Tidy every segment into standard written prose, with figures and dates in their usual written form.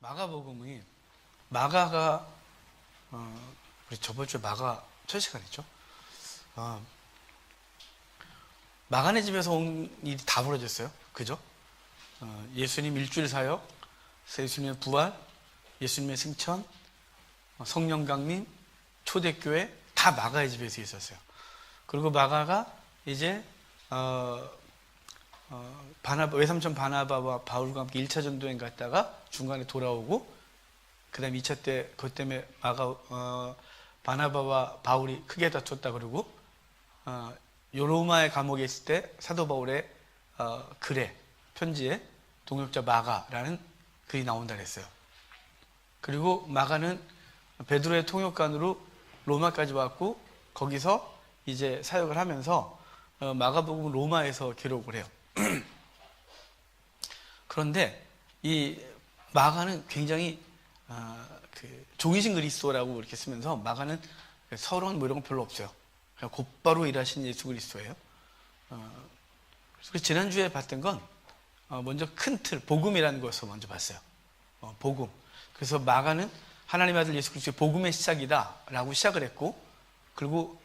마가복음이 마가가 우리 저번 주에 마가 첫 시간이죠. 마가네 집에서 온 일이 다 벌어졌어요. 그죠? 예수님 일주일 사역, 예수님의 부활, 예수님의 승천, 성령 강림, 초대교회 다 마가의 집에서 있었어요. 그리고 마가가 이제 외삼촌 바나바와 바울과 함께 1차 전도여행 갔다가 중간에 돌아오고, 그 다음에 2차 때 그것 때문에 바나바와 바울이 크게 다쳤다 그러고, 로마의 감옥에 있을 때 사도 바울의 글에, 편지에 동역자 마가라는 글이 나온다 그랬어요. 그리고 마가는 베드로의 통역관으로 로마까지 왔고, 거기서 이제 사역을 하면서 마가복음은 로마에서 기록을 해요. 그런데 이 마가는 굉장히 종이신 그리스도라고 이렇게 쓰면서, 마가는 서론 뭐 이런 거 별로 없어요. 그냥 곧바로 일하신 예수 그리스도예요. 그래서 지난주에 봤던 건 먼저 큰 틀, 복음이라는 것을 먼저 봤어요. 복음. 그래서 마가는 하나님의 아들 예수 그리스도의 복음의 시작이다 라고 시작을 했고, 그리고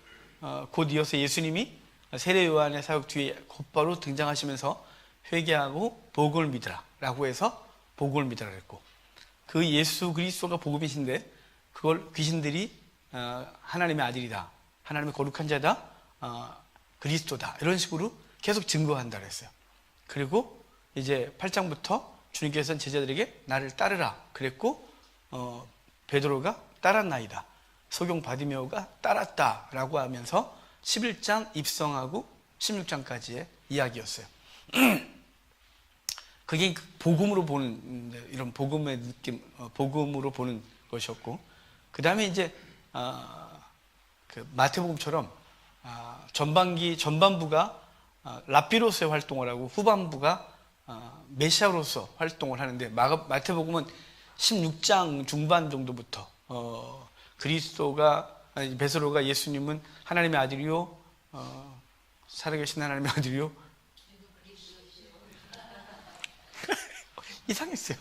곧 이어서 예수님이 세례 요한의 사역 뒤에 곧바로 등장하시면서 회개하고 복음을 믿으라 라고 해서 복음을 믿으라 그랬고, 그 예수 그리스도가 복음이신데 그걸 귀신들이 하나님의 아들이다, 하나님의 거룩한 자다, 그리스도다, 이런 식으로 계속 증거한다 그랬어요. 그리고 이제 8장부터 주님께서는 제자들에게 나를 따르라 그랬고, 베드로가 따랐나이다, 소경 바디메오가 따랐다 라고 하면서 11장 입성하고 16장까지의 이야기였어요. 그게 복음으로 보는, 이런 복음의 느낌, 복음으로 보는 것이었고, 그 다음에 이제 그 마태복음처럼 전반부가 랍비로서의 활동을 하고 후반부가 메시아로서 활동을 하는데, 마태복음은 16장 중반 정도부터 베드로가 예수님은 하나님의 아들이요, 살아계신 하나님의 아들이요, 이상했어요.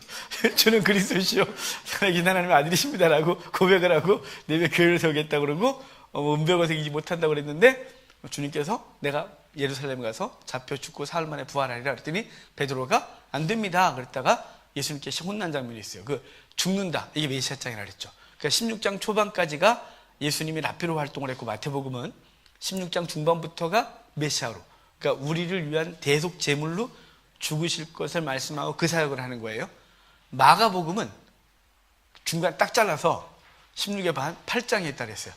저는 그리스도시요, 살아계신 하나님의 아들이십니다라고 고백을 하고 내배 교회를 세우겠다고 그러고, 은벽을 새기지 못한다고 그랬는데, 주님께서 내가 예루살렘 가서 잡혀 죽고 사흘 만에 부활하리라 그랬더니 베드로가 안 됩니다 그랬다가 예수님께 혼난 장면이 있어요. 죽는다, 이게 메시아장이라 그랬죠. 그러니까 16장 초반까지가 예수님이 랍비로 활동을 했고, 마태복음은 16장 중반부터가 메시아로, 그러니까 우리를 위한 대속 제물로 죽으실 것을 말씀하고 그 사역을 하는 거예요. 마가복음은 중간 딱 잘라서 16의 반 8장에 있다 그랬어요.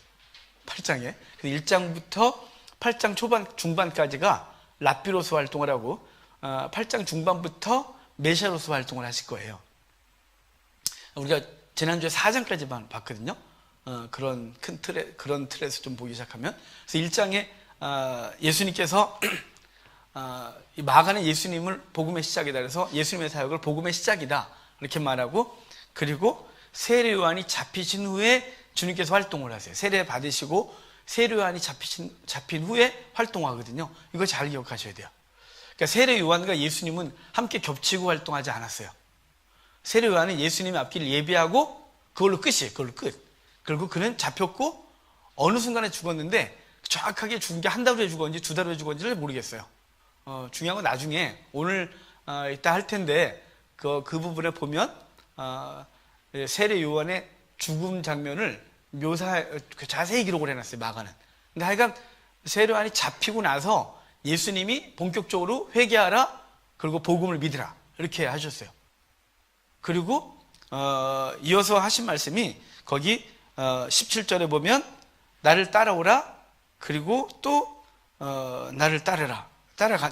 8장에. 1장부터 8장 초반 중반까지가 랍비로서 활동을 하고, 8장 중반부터 메시아로서 활동을 하실 거예요. 우리가 지난주에 4장까지만 봤거든요. 그런 큰 그런 틀에서 좀 보기 시작하면, 그래서 1장에 예수님께서 이 마가는 예수님을 복음의 시작이다, 그래서 예수님의 사역을 복음의 시작이다 이렇게 말하고, 그리고 세례 요한이 잡히신 후에 주님께서 활동을 하세요. 세례 받으시고 세례 요한이 잡힌 후에 활동하거든요. 이거 잘 기억하셔야 돼요. 그러니까 세례 요한과 예수님은 함께 겹치고 활동하지 않았어요. 세례 요한은 예수님의 앞길을 예비하고 그걸로 끝이에요. 그걸로 끝. 그리고 그는 잡혔고 어느 순간에 죽었는데, 정확하게 죽은 게 한 달 후에 죽었는지 두 달 후에 죽었는지를 모르겠어요. 중요한 건 나중에 오늘 이따 할 텐데, 그 부분에 보면 세례 요한의 죽음 장면을 자세히 기록을 해놨어요, 마가는. 근데 하여간 세례 요한이 잡히고 나서 예수님이 본격적으로 회개하라, 그리고 복음을 믿으라 이렇게 하셨어요. 그리고 이어서 하신 말씀이 거기 17절에 보면 나를 따라오라, 그리고 또 나를 따르라,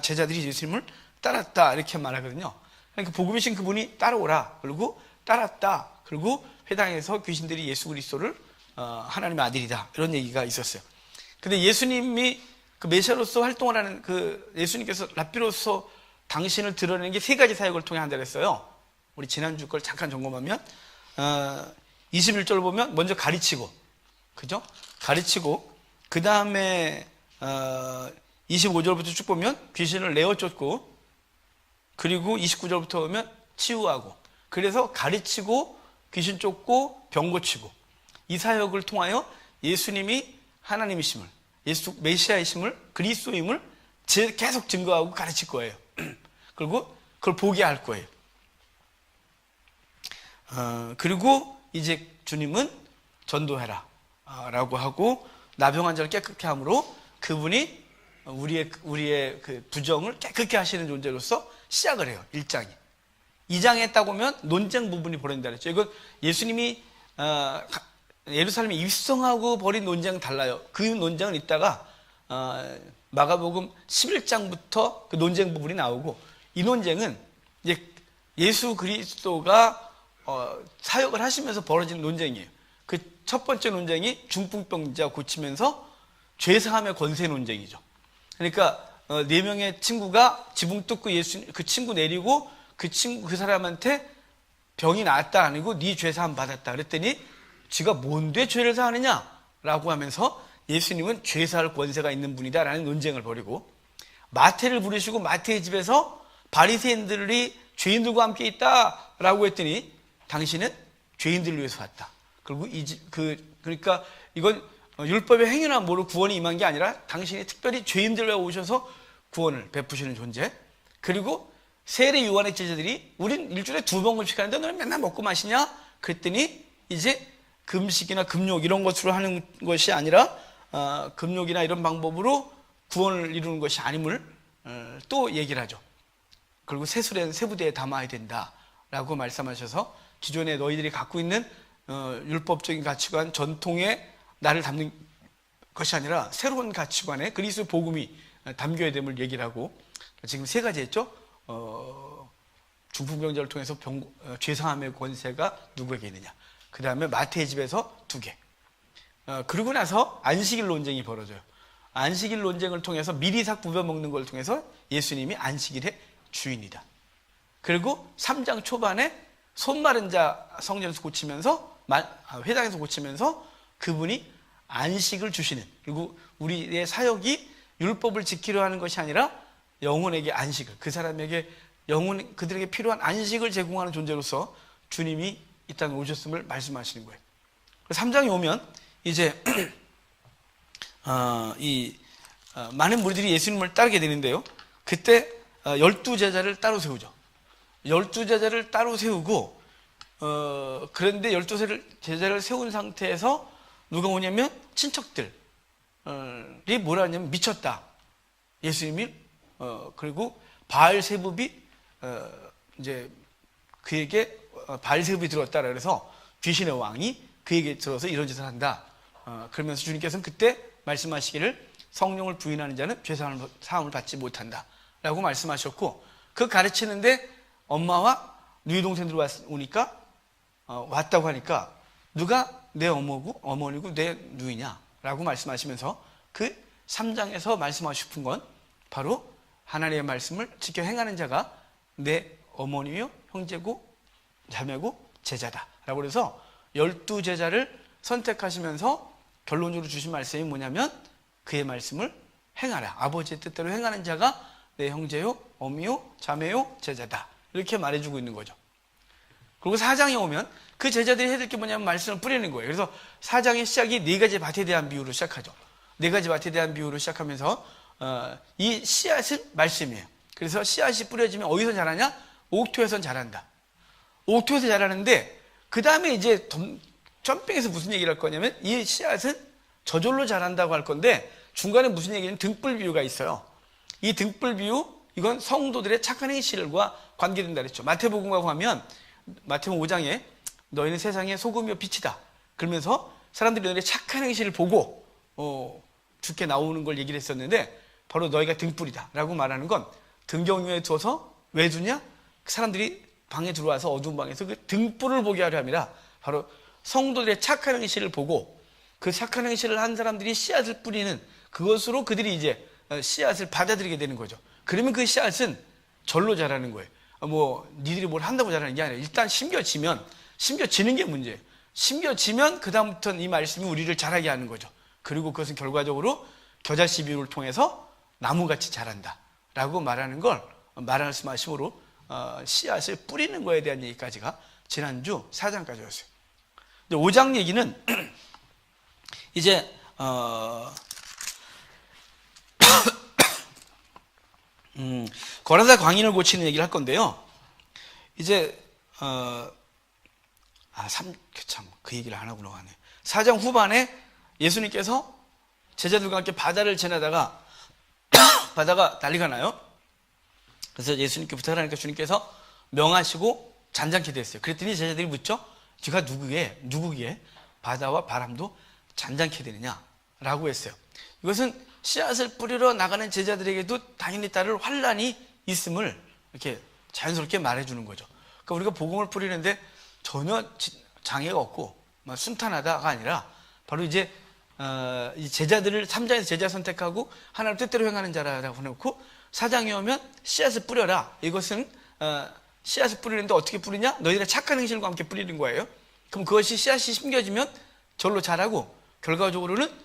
제자들이 예수님을 따랐다 이렇게 말하거든요. 그러니까 복음이신 그분이 따라오라, 그리고 따랐다, 그리고 회당에서 귀신들이 예수 그리스도를 하나님의 아들이다 이런 얘기가 있었어요. 근데 예수님이 그 메시아로서 활동을 하는 예수님께서 랍비로서 당신을 드러내는 게 세 가지 사역을 통해 한다 그랬어요. 우리 지난주 걸 잠깐 점검하면 21절 보면 먼저 가르치고, 그죠? 가르치고, 그 다음에 25절부터 쭉 보면 귀신을 내어 쫓고, 그리고 29절부터 보면 치유하고, 그래서 가르치고 귀신 쫓고 병 고치고 이 사역을 통하여 예수님이 하나님이심을, 예수 메시아이심을, 그리스도임을 계속 증거하고 가르칠 거예요. 그리고 그걸 보게 할 거예요. 그리고 이제 주님은 전도해라 라고 하고 나병 환자를 깨끗게 함으로 그분이 우리의 그 부정을 깨끗게 하시는 존재로서 시작을 해요. 1장이. 2장에 딱 보면 논쟁 부분이 벌어진다 그랬죠. 이건 예수님이 예루살렘에 입성하고 벌인 논쟁은 달라요. 그 논쟁은 이따가 마가복음 11장부터 그 논쟁 부분이 나오고, 이 논쟁은 이제 예수 그리스도가 사역을 하시면서 벌어지는 논쟁이에요. 그 첫 번째 논쟁이 중풍병자 고치면서 죄사함의 권세 논쟁이죠. 그러니까 4명의 친구가 지붕 뚫고 그 친구 내리고 그 사람한테 병이 나았다 아니고 네 죄사함 받았다 그랬더니 지가 뭔데 죄를 사하느냐 라고 하면서 예수님은 죄사할 권세가 있는 분이다 라는 논쟁을 벌이고, 마태를 부르시고 마태의 집에서 바리새인들이 죄인들과 함께 있다 라고 했더니 당신은 죄인들을 위해서 왔다. 그리고 그러니까 이건 율법의 행위나 뭐로 구원이 임한 게 아니라 당신이 특별히 죄인들을 위해 오셔서 구원을 베푸시는 존재. 그리고 세례 요한의 제자들이 우린 일주일에 2번씩 하는데 너는 맨날 먹고 마시냐? 그랬더니 이제 금식이나 금욕 이런 것으로 하는 것이 아니라 금욕이나 이런 방법으로 구원을 이루는 것이 아님을 또 얘기를 하죠. 그리고 세술에는 세부대에 담아야 된다라고 말씀하셔서 기존에 너희들이 갖고 있는 율법적인 가치관, 전통에 나를 담는 것이 아니라 새로운 가치관에 그리스도 복음이 담겨야 됨을 얘기를 하고, 지금 3가지 했죠. 중풍병자를 통해서 죄사함의 권세가 누구에게 있느냐. 그 다음에 마태의 집에서 2개. 그러고 나서 안식일 논쟁이 벌어져요. 안식일 논쟁을 통해서 미리삭 부벼 먹는 걸 통해서 예수님이 안식일의 주인이다. 그리고 3장 초반에 손 마른 자 성전에서 고치면서, 회당에서 고치면서 그분이 안식을 주시는, 그리고 우리의 사역이 율법을 지키려 하는 것이 아니라 영혼에게 안식을, 그 사람에게 그들에게 필요한 안식을 제공하는 존재로서 주님이 이 땅에 오셨음을 말씀하시는 거예요. 3장에 오면 이제 많은 무리들이 예수님을 따르게 되는데요. 그때 12제자를 따로 세우죠. 12제자를 따로 세우고, 그런데 12제자를 세운 상태에서 누가 오냐면 친척들이 뭐라 하냐면 미쳤다. 예수님이 그리고 바알세붑이 이제 그에게 바알세붑이 들었다라 그래서 귀신의 왕이 그에게 들어서 이런 짓을 한다. 그러면서 주님께서는 그때 말씀하시기를 성령을 부인하는 자는 죄사함을 받지 못한다 라고 말씀하셨고, 그 가르치는데 엄마와 누이 동생들 오니까 왔다고 하니까 누가 내 어머니고 내 누이냐 라고 말씀하시면서 그 3장에서 말씀하고 싶은 건 바로 하나님의 말씀을 지켜 행하는 자가 내 어머니요 형제고 자매고 제자다 라고 그래서 12제자를 선택하시면서 결론적으로 주신 말씀이 뭐냐면 그의 말씀을 행하라. 아버지의 뜻대로 행하는 자가 내 형제요 어미요 자매요 제자다. 이렇게 말해주고 있는 거죠. 그리고 4장에 오면 그 제자들이 해야 될 게 뭐냐면 말씀을 뿌리는 거예요. 그래서 4장의 시작이 4가지 밭에 대한 비유로 시작하죠. 4가지 밭에 대한 비유로 시작하면서 이 씨앗은 말씀이에요. 그래서 씨앗이 뿌려지면 어디서 자라냐? 옥토에선 자란다. 옥토에서 자라는데 그 다음에 이제 점핑에서 무슨 얘기를 할 거냐면 이 씨앗은 저절로 자란다고 할 건데 중간에 무슨 얘기냐면 등불 비유가 있어요. 이 등불 비유, 이건 성도들의 착한 행실과 관계된다 그랬죠. 마태복음과 가면 마태복음 5장에 너희는 세상의 소금이요 빛이다. 그러면서 사람들이 너희의 착한 행실을 보고 주께 나오는 걸 얘기를 했었는데 바로 너희가 등불이다 라고 말하는 건 등경 위에 두어서 왜 두냐? 사람들이 방에 들어와서 어두운 방에서 그 등불을 보게 하려 함이라. 바로 성도들의 착한 행실을 보고 그 착한 행실을 한 사람들이 씨앗을 뿌리는 그것으로 그들이 이제 씨앗을 받아들이게 되는 거죠. 그러면 그 씨앗은 절로 자라는 거예요. 니들이 뭘 한다고 자라는 게 아니라 일단 심겨지는 게 문제예요. 심겨지면 그 다음부터는 이 말씀이 우리를 자라게 하는 거죠. 그리고 그것은 결과적으로 겨자씨 비유를 통해서 나무같이 자란다 라고 말하는 걸 말씀하심으로 씨앗을 뿌리는 거에 대한 얘기까지가 지난주 4장까지였어요. 5장 얘기는 이제 거라사 광인을 고치는 얘기를 할 건데요. 이제 참 그 얘기를 안 하고 넘어가네. 4장 후반에 예수님께서 제자들과 함께 바다를 지나다가 바다가 난리가 나요. 그래서 예수님께 부탁을 하니까 주님께서 명하시고 잔잔케 됐어요. 그랬더니 제자들이 묻죠. 네가 누구기에 바다와 바람도 잔잔케 되느냐라고 했어요. 이것은 씨앗을 뿌리러 나가는 제자들에게도 당연히 따를 환란이 있음을 이렇게 자연스럽게 말해주는 거죠. 그러니까 우리가 복음을 뿌리는데 전혀 장애가 없고 순탄하다가 아니라 바로 이제 이 제자들을 3장에서 제자 선택하고 하나님 뜻대로 행하는 자라고 해놓고 4장에 오면 씨앗을 뿌려라. 이것은 씨앗을 뿌리는데 어떻게 뿌리냐? 너희들의 착한 행실과 함께 뿌리는 거예요. 그럼 그것이 씨앗이 심겨지면 절로 자라고 결과적으로는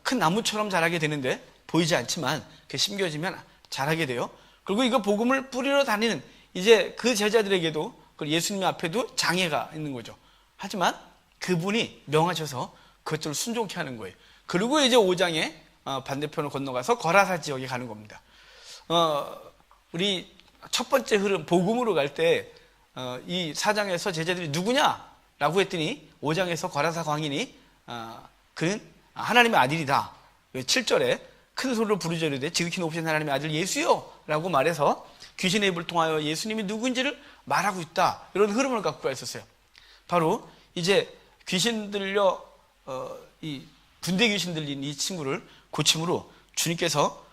큰 나무처럼 자라게 되는데 보이지 않지만 그 심겨지면 자라게 돼요. 그리고 이거 복음을 뿌리러 다니는 이제 그 제자들에게도 예수님 앞에도 장애가 있는 거죠. 하지만 그분이 명하셔서 그것들을 순종케 하는 거예요. 그리고 이제 5장에 반대편을 건너가서 거라사 지역에 가는 겁니다. 우리 첫 번째 흐름 복음으로 갈 때 이 4장에서 제자들이 누구냐라고 했더니 5장에서 거라사 광인이 그는 하나님의 아들이다. 7절에 큰 소리로 부르짖으되 지극히 높으신 하나님의 아들 예수요 라고 말해서 귀신의 입을 통하여 예수님이 누구인지를 말하고 있다. 이런 흐름을 갖고 있었어요. 바로 이제 귀신 들려 이 군대 귀신 들린 이 친구를 고침으로 주님께서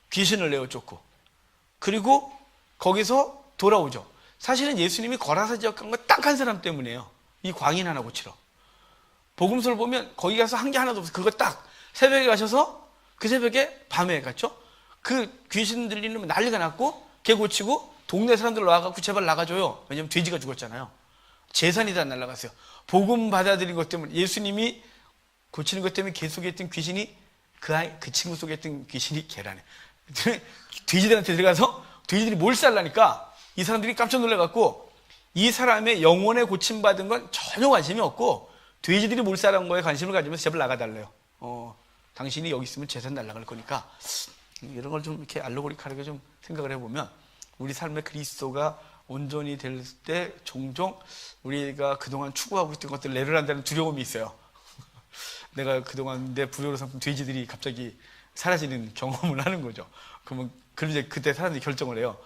귀신을 내어 쫓고 그리고 거기서 돌아오죠. 사실은 예수님이 거라사 지역 간 건 딱 한 사람 때문이에요. 이 광인 하나 고치러. 복음서를 보면 거기 가서 한 게 하나도 없어요. 그거 딱 새벽에 가셔서 그 새벽에 밤에 갔죠. 그 귀신 들리는 난리가 났고 걔 고치고 동네 사람들 와갖고 제발 나가줘요. 왜냐면 돼지가 죽었잖아요. 재산이 다 날아갔어요. 복음 받아들인 것 때문에 예수님이 고치는 것 때문에 개 속에 있던 귀신이 그 친구 속에 있던 귀신이 개라네. 돼지들한테 들어가서 돼지들이 몰살라니까 이 사람들이 깜짝 놀라갖고 이 사람의 영혼에 고침받은 건 전혀 관심이 없고 돼지들이 몰살한 거에 관심을 가지면서 제발 나가달래요. 당신이 여기 있으면 재산 날아갈 거니까 이런 걸 좀 이렇게 알로고리카르게 좀 생각을 해보면 우리 삶의 그리스도가 온전히 될 때 종종 우리가 그동안 추구하고 있던 것들 내려간다는 두려움이 있어요. 내가 그동안 내 부여로 삼은 돼지들이 갑자기 사라지는 경험을 하는 거죠. 그러면 이제 그때 사람들이 결정을 해요.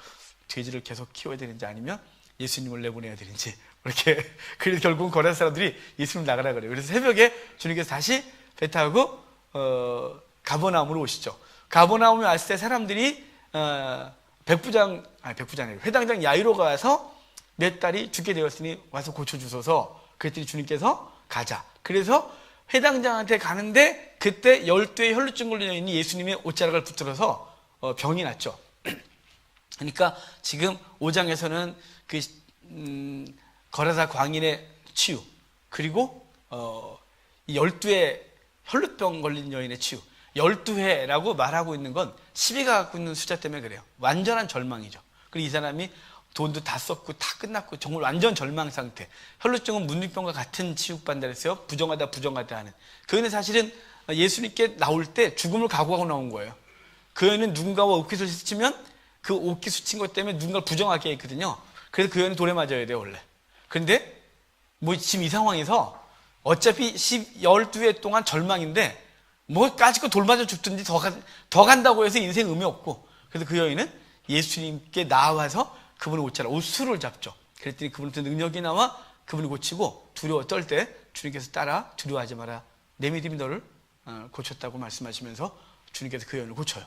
돼지를 계속 키워야 되는지 아니면 예수님을 내보내야 되는지. 이렇게. 그래서 결국은 거라사 사람들이 예수님 나가라 그래요. 그래서 새벽에 주님께서 다시 배 타고 가버나움으로 오시죠. 가버나움에 왔을 때 사람들이 회당장 야이로가 와서 내 딸이 죽게 되었으니 와서 고쳐주소서. 그랬더니 주님께서 가자. 그래서 회당장한테 가는데 그때 12의 혈루증 걸린 여인이 예수님의 옷자락을 붙들어서 병이 났죠. 그러니까 지금 5장에서는 그 거라사 광인의 치유 그리고 이 12의 혈루병 걸린 여인의 치유 12회라고 말하고 있는 건 12가 갖고 있는 숫자 때문에 그래요. 완전한 절망이죠. 그리고 이 사람이 돈도 다 썼고 다 끝났고 정말 완전 절망 상태. 혈루증은 문둥병과 같은 취급받는다 그랬어요. 부정하다 하는. 그 여인은 사실은 예수님께 나올 때 죽음을 각오하고 나온 거예요. 그 여인은 누군가와 옷깃을 스치면 그 옷깃 스친 것 때문에 누군가를 부정하게 했거든요. 그래서 그 여인은 돌에 맞아야 돼요 원래. 그런데 뭐 지금 이 상황에서 어차피 12회 동안 절망인데 뭐 까짓거 돌 맞아 죽든지 더 간다고 해서 인생 의미 없고 그래서 그 여인은 예수님께 나와서 그분의 옷수를 잡죠. 그랬더니 그분한테 능력이 나와 그분이 고치고 두려워 떨 때 주님께서 따라 두려워하지 마라. 내 믿음이 너를 고쳤다고 말씀하시면서 주님께서 그 여인을 고쳐요.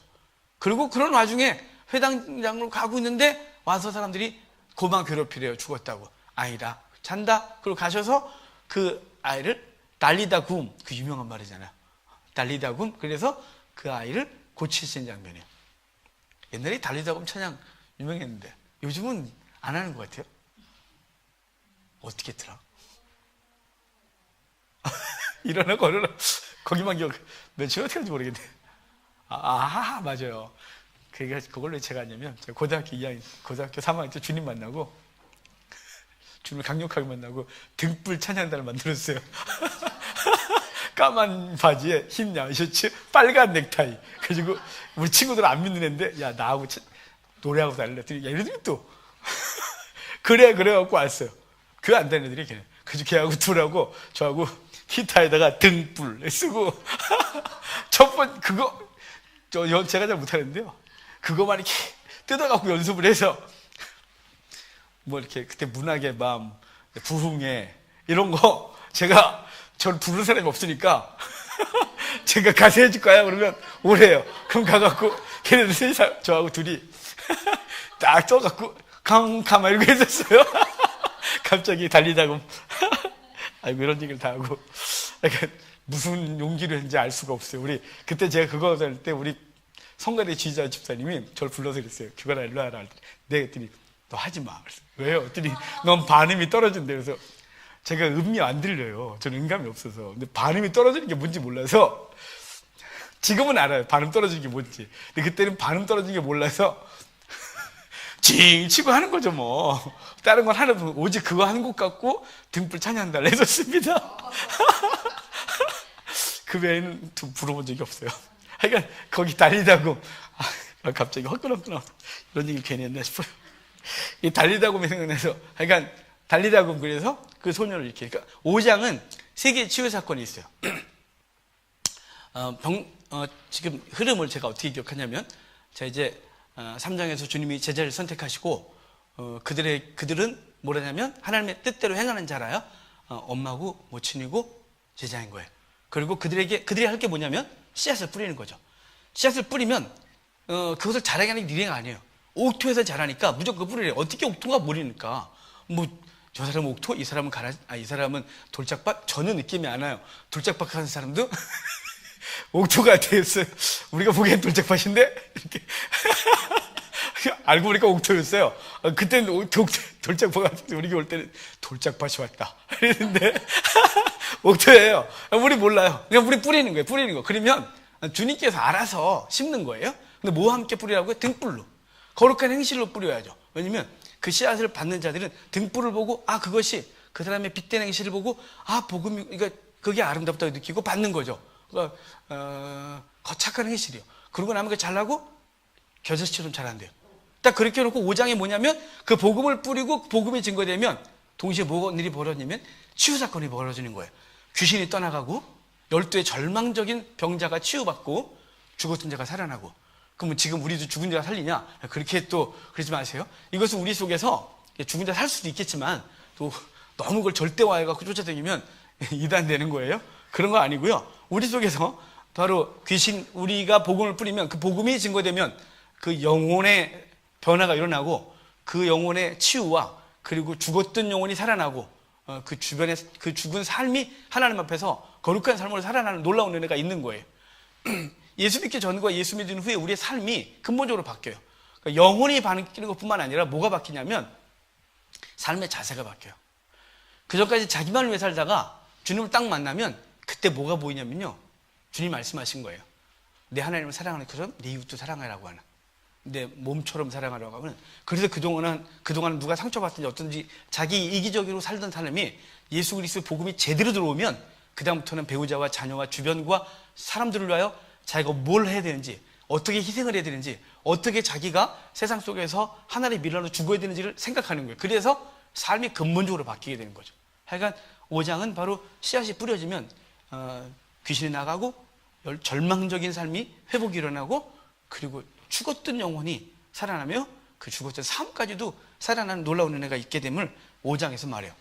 그리고 그런 와중에 회당장으로 가고 있는데 와서 사람들이 고만 괴롭히래요. 죽었다고. 아니다. 잔다. 그리고 가셔서 그 아이를 달리다굼 그 유명한 말이잖아요. 달리다굼 그래서 그 아이를 고치신 장면이에요. 옛날에 달리다굼 찬양 유명했는데 요즘은 안 하는 것 같아요. 어떻게 했더라? 일어나 걸어라 거기만 기억 며칠 어떻게 하는지 모르겠네. 맞아요. 그걸로 왜 제가 하냐면, 제가 고등학교 3학년 때 주님 만나고, 주님을 강력하게 만나고, 등불 찬양단을 만들었어요. 까만 바지에 흰 야셔츠, 빨간 넥타이. 그리고 우리 친구들 안 믿는 애인데, 야, 나하고 노래하고 달래. 얘네들이 또. 그래갖고 왔어요. 교회 안 다니는 애들이 걔네. 그래서 걔하고 둘하고 저하고 기타에다가 등불 쓰고 제가 잘 못하는데요. 그거만 이렇게 뜯어갖고 연습을 해서 뭐 이렇게 그때 문학의 밤, 부흥회 이런 거 저를 부르는 사람이 없으니까 제가 가서 해줄까요? 그러면 오래요. 그럼 가갖고 걔네들 셋이 저하고 둘이 딱 떠갖고 강가마 이러고 했었어요. 갑자기 달리다가 아이고 이런 얘기를 다 하고 무슨 용기를 했는지 알 수가 없어요. 그때 제가 그거 할 때 우리 성가대 지휘자 집사님이 저를 불러서 그랬어요. 규관아 일로 와라. 내가 했더니 너 하지 마. 왜요? 했더니 넌 반음이 떨어진대. 그래서 제가 음이 안 들려요. 저는 음감이 없어서. 근데 반음이 떨어지는 게 뭔지 몰라서 지금은 알아요. 반음 떨어지는 게 뭔지. 근데 그때는 반음 떨어지는 게 몰라서 징 치고 하는 거죠 뭐. 다른 건 하나도 오직 그거 한 곡 갖고 등불 찬양단을 했었습니다. 그 외에는 불러본 적이 없어요. 하여간 거기 달리다고 갑자기 화끈화끈 이런 얘기 괜히 했나 싶어요. 이 달리다곰이 생각나서 하여간 달리다곰 그래서 그 소녀를 이렇게 그러니까 5장은 세계 치유 사건이 있어요. 지금 흐름을 제가 어떻게 기억하냐면 자 이제 3장에서 주님이 제자를 선택하시고 그들은 뭐라냐면 하나님의 뜻대로 행하는 자라요. 엄마고 모친이고 제자인 거예요. 그리고 그들이 할 게 뭐냐면 씨앗을 뿌리는 거죠. 씨앗을 뿌리면 그것을 자라게 하는 게 일행 아니에요. 옥토에서 자라니까 무조건 뿌리래요. 어떻게 옥토가 모르니까 뭐 저 사람은 옥토, 이 사람은 이 사람은 돌짝밭 전혀 느낌이 안 와요. 돌짝밭 하는 사람도 옥토가 되었어요. 우리가 보기엔 돌짝밭인데 이렇게 알고 보니까 옥토였어요. 그때는 돌짝밭 같은데 우리가 올 때는 돌짝밭이 왔다 이랬는데 옥토예요. 우리 몰라요. 그냥 우리 뿌리는 거. 그러면 주님께서 알아서 심는 거예요. 근데 뭐와 함께 뿌리라고요? 등불로. 거룩한 행실로 뿌려야죠. 왜냐면 그 씨앗을 받는 자들은 등불을 보고 그것이 그 사람의 빛된 행실을 보고 복음이 그러니까 그게 아름답다고 느끼고 받는 거죠. 그러니까 거착한 행실이요. 그러고 나면 그 잘나고 겨자씨처럼 자란대요. 딱 그렇게 해놓고 5장에 뭐냐면 그 복음을 뿌리고 복음이 증거되면 동시에 뭐가 일이 벌어지냐면 치유 사건이 벌어지는 거예요. 귀신이 떠나가고 12의 절망적인 병자가 치유받고 죽었던 자가 살아나고. 그러면 지금 우리도 죽은 자가 살리냐? 그렇게 또 그러지 마세요. 이것은 우리 속에서 죽은 자 살 수도 있겠지만 또 너무 그걸 절대화해갖고 쫓아다니면 이단 되는 거예요. 그런 거 아니고요. 우리 속에서 바로 우리가 복음을 뿌리면 그 복음이 증거되면 그 영혼의 변화가 일어나고 그 영혼의 치유와 그리고 죽었던 영혼이 살아나고 그 주변에 그 죽은 삶이 하나님 앞에서 거룩한 삶으로 살아나는 놀라운 은혜가 있는 거예요. 예수 믿기 전과 예수 믿은 후에 우리의 삶이 근본적으로 바뀌어요. 그러니까 영혼이 바뀌는 것뿐만 아니라 뭐가 바뀌냐면 삶의 자세가 바뀌어요. 그전까지 자기만을 위해 살다가 주님을 딱 만나면 그때 뭐가 보이냐면요. 주님 말씀하신 거예요. 내 하나님을 사랑하는 것처럼 내 이웃도 사랑하라고 하는. 내 몸처럼 사랑하라고 하면 그래서 그동안 누가 상처받든지 어떤지 자기 이기적으로 살던 사람이 예수 그리스도 복음이 제대로 들어오면 그 다음부터는 배우자와 자녀와 주변과 사람들을 위하여 자기가 뭘 해야 되는지 어떻게 희생을 해야 되는지 어떻게 자기가 세상 속에서 하나님의 미래로 죽어야 되는지를 생각하는 거예요. 그래서 삶이 근본적으로 바뀌게 되는 거죠. 하여간 5장은 바로 씨앗이 뿌려지면 귀신이 나가고 절망적인 삶이 회복이 일어나고 그리고 죽었던 영혼이 살아나며 그 죽었던 삶까지도 살아나는 놀라운 은혜가 있게 됨을 5장에서 말해요.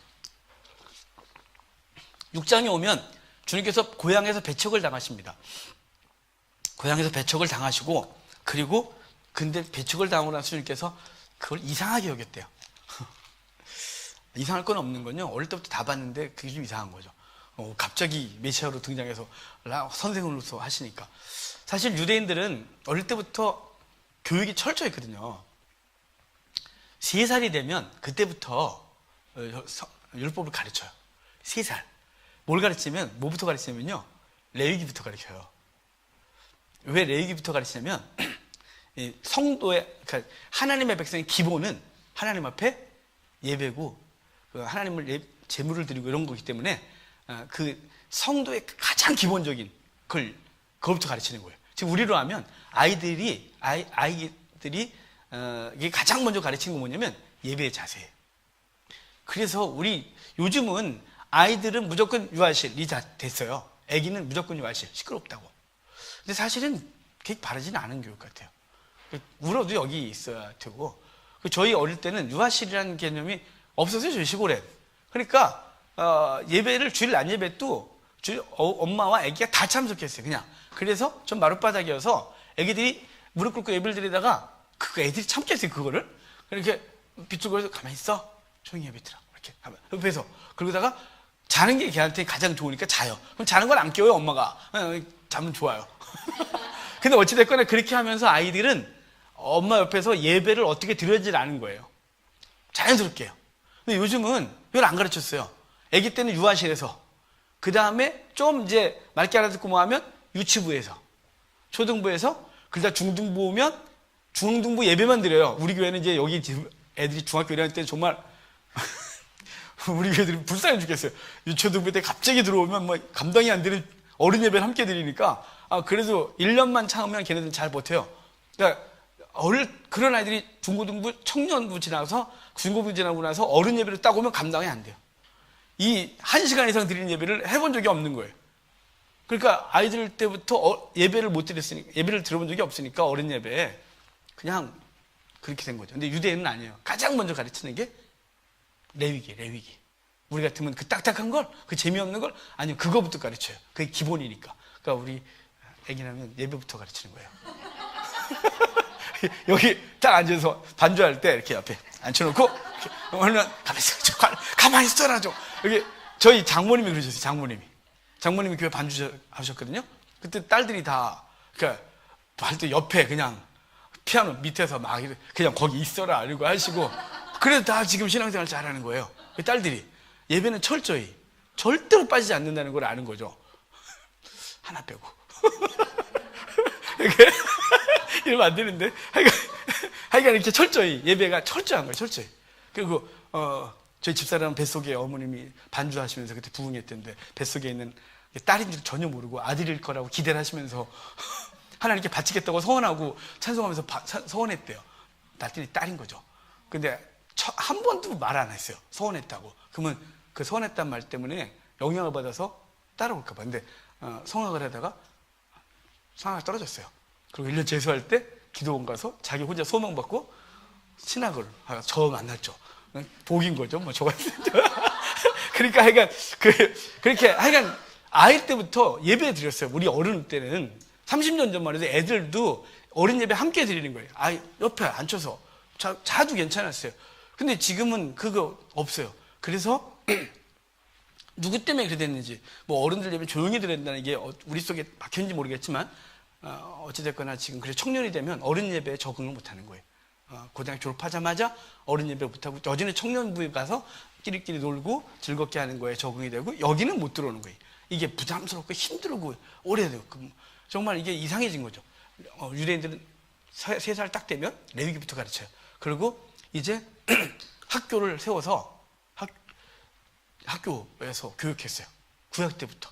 6장에 오면 주님께서 고향에서 배척을 당하십니다. 고향에서 배척을 당하시고 그리고 근데 배척을 당하고 나서 주님께서 그걸 이상하게 여겼대요. 이상할 건 없는 건요. 어릴 때부터 다 봤는데 그게 좀 이상한 거죠. 갑자기 메시아로 등장해서 선생으로서 하시니까. 사실 유대인들은 어릴 때부터 교육이 철저했거든요. 3살이 되면 그때부터 율법을 가르쳐요. 3살. 뭘 가르치면 뭐부터 가르치냐면요. 레위기부터 가르쳐요. 왜 레위기부터 가르치냐면 이 성도의, 그러니까 하나님의 백성의 기본은 하나님 앞에 예배고, 그 하나님을 제물을 드리고 이런 거기 때문에 그 성도의 가장 기본적인 그걸부터 가르치는 거예요. 지금 우리로 하면 아이들이 이게 가장 먼저 가르치는 건 뭐냐면 예배의 자세예요. 그래서 우리 요즘은 아이들은 무조건 유아실이 됐어요. 아기는 무조건 유아실, 시끄럽다고. 근데 사실은 그렇게 바라지는 않은 교육 같아요. 울어도 여기 있어야 되고, 저희 어릴 때는 유아실이라는 개념이 없었어요, 저희 시골에. 그러니까 예배를 주일 난 예배도 엄마와 아기가 다 참석했어요, 그냥. 그래서 좀 마룻바닥이어서 아기들이 무릎 꿇고 예배를 드리다가 애들이 참겠어요, 그거를. 이렇게 빗줄거려서 가만히 있어, 조용히 예배 드려, 이렇게 하면 옆에서. 그러다가 자는 게 걔한테 가장 좋으니까 자요. 그럼 자는 건 안 깨워요, 엄마가. 자면 좋아요. 근데 어찌됐거나 그렇게 하면서 아이들은 엄마 옆에서 예배를 어떻게 드려야지 아는 거예요. 자연스럽게요. 근데 요즘은 이걸 안 가르쳤어요. 아기 때는 유아실에서, 그 다음에 좀 이제 맑게 알아듣고 뭐 하면 유치부에서, 초등부에서, 그러다 중등부 오면 중등부 예배만 드려요. 우리 교회는 이제 여기 애들이 중학교 1학년 때 정말 우리 교회들이 불쌍해 죽겠어요. 유초등부 때 갑자기 들어오면 뭐 감당이 안 되는 어른 예배를 함께 드리니까, 그래도 1년만 참으면 걔네들은 잘 버텨요. 그러니까 그런 아이들이 중고등부, 청년부 지나서 중고부 지나고 나서 어른 예배를 딱 오면 감당이 안 돼요. 이 1시간 이상 드리는 예배를 해본 적이 없는 거예요. 그러니까 아이들 때부터 예배를 못 드렸으니까, 예배를 들어본 적이 없으니까 어른 예배에 그냥 그렇게 된 거죠. 근데 유대인은 아니에요. 가장 먼저 가르치는 게 레위기. 우리 같으면 그 딱딱한 걸, 그 재미없는 걸, 아니면 그거부터 가르쳐요. 그게 기본이니까. 그러니까 우리 애기라면 예배부터 가르치는 거예요. 여기 딱 앉아서 반주할 때 이렇게 옆에 앉혀놓고, 얼른 가만히 있어라 좀. 여기 저희 장모님이 그러셨어요. 장모님이 교회 반주 하셨거든요. 그때 딸들이 다, 그러니까 할 때 옆에 그냥 피아노 밑에서 막 그냥 거기 있어라 이러고 하시고, 그래서 다 지금 신앙생활 잘하는 거예요. 딸들이. 예배는 철저히 절대로 빠지지 않는다는 걸 아는 거죠. 하나 빼고. 이러면 안 되는데. 하여간 이렇게 철저히, 예배가 철저한 거예요, 철저히. 그리고, 저희 집사람 뱃속에 어머님이 반주하시면서 그때 부흥했던데, 뱃속에 있는 딸인 줄 전혀 모르고 아들일 거라고 기대를 하시면서 하나님께 바치겠다고 서원하고 찬송하면서 서원했대요. 나중에 딸인 거죠. 근데 한 번도 말 안 했어요, 서원했다고. 그러면 그 서원했단 말 때문에 영향을 받아서 따라올까 봐. 근데 성악을 하다가 성악이 떨어졌어요. 그리고 1년 재수할 때 기도원 가서 자기 혼자 소명받고 신학을 저 만났죠. 복인 거죠, 뭐 저가. 그러니까 하여간 그렇게 하여간 아이 때부터 예배 드렸어요. 우리 어른 때는 30년 전만 해도 애들도 어린 예배 함께 드리는 거예요. 아이 옆에 앉혀서 자주 괜찮았어요. 근데 지금은 그거 없어요. 그래서 누구 때문에 그래 됐는지, 뭐 어른들 예배 조용히 드려야 된다는 게 우리 속에 박혔는지 모르겠지만, 어찌됐거나 지금 그래서 청년이 되면 어른 예배에 적응을 못하는 거예요. 고등학교 졸업하자마자 어른 예배 못하고 여전히 청년부에 가서 끼리끼리 놀고 즐겁게 하는 거에 적응이 되고, 여기는 못 들어오는 거예요. 이게 부담스럽고 힘들고 오래되고 정말 이게 이상해진 거죠. 유대인들은 3살 딱 되면 레위기부터 가르쳐요. 그리고 이제 학교를 세워서 학교에서 교육했어요. 구약 때부터.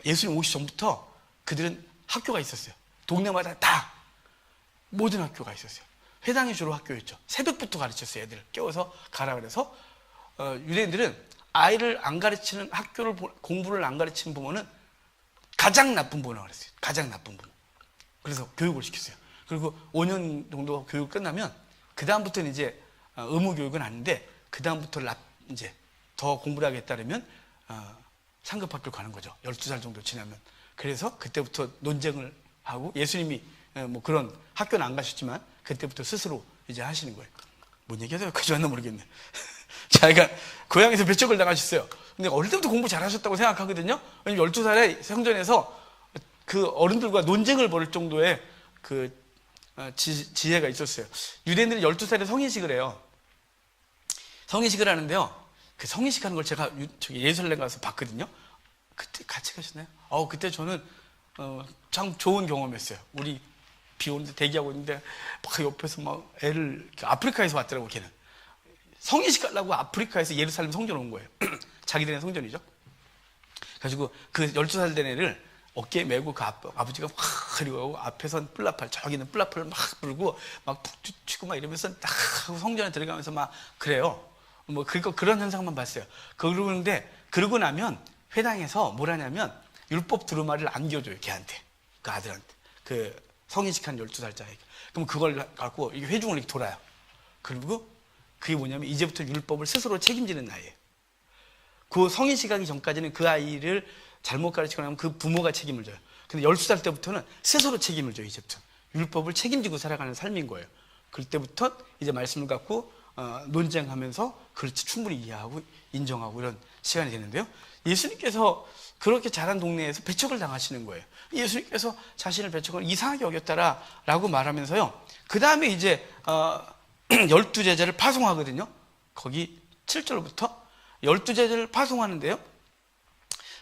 예수님 오기 전부터 그들은 학교가 있었어요. 동네마다 다 모든 학교가 있었어요. 회당이 주로 학교였죠. 새벽부터 가르쳤어요. 애들을 깨워서 가라 그래서. 유대인들은 아이를 안 가르치는, 공부를 안 가르치는 부모는 가장 나쁜 부모라고 그랬어요. 가장 나쁜 부모. 그래서 교육을 시켰어요. 그리고 5년 정도 교육 끝나면 그 다음부터는 이제 의무 교육은 아닌데, 그 다음부터 이제 더 공부를 하겠다 그러면 상급학교 가는 거죠. 12살 정도 지나면. 그래서 그때부터 논쟁을 하고, 예수님이 뭐 그런 학교는 안 가셨지만 그때부터 스스로 이제 하시는 거예요. 뭔 얘기하세요? 그저 왔나 모르겠네. 자기가 고향에서 배척을 당하셨어요. 근데 어릴 때부터 공부 잘하셨다고 생각하거든요. 왜냐면 12살에 성전에서 그 어른들과 논쟁을 벌일 정도의 그 지혜가 있었어요. 유대인들은 12살에 성인식을 해요. 성인식을 하는데요, 그 성인식 하는 걸 제가 저기 예루살렘 가서 봤거든요. 그때 같이 가셨나요? 그때 저는 참 좋은 경험이었어요. 우리 비 오는데 대기하고 있는데 막 옆에서 막 애를 아프리카에서 왔더라고. 걔는 성인식 가려고 아프리카에서 예루살렘 성전 온 거예요. 자기들의 성전이죠. 그래가지고 그 12살 된 애를 어깨에 메고 그 아버지가 막 그리고 앞에선 뿔라팔, 저기는 뿔라팔을 막 불고 막 푹 치고 막 이러면서 딱 하고 성전에 들어가면서 막 그래요. 뭐 그런 현상만 봤어요. 그러는데 그러고 나면 회당에서 뭘 하냐면 율법 두루마리를 안겨줘요. 걔한테, 그 아들한테, 그 성인식한 12살짜리. 그럼 그걸 갖고 이게 회중을 이렇게 돌아요. 그리고 그게 뭐냐면 이제부터 율법을 스스로 책임지는 나이에요. 그 성인식 하기 전까지는 그 아이를 잘못 가르치거나 하면 그 부모가 책임을 져요. 근데 12살 때부터는 스스로 책임을 져요. 이제부터 율법을 책임지고 살아가는 삶인 거예요. 그때부터 이제 말씀을 갖고 논쟁하면서 그렇지 충분히 이해하고 인정하고 이런 시간이 되는데요. 예수님께서 그렇게 자란 동네에서 배척을 당하시는 거예요. 예수님께서 자신을 배척을 이상하게 여겼다라고 말하면서요. 그 다음에 이제 12제자를 파송하거든요. 거기 7절부터 12제자를 파송하는데요.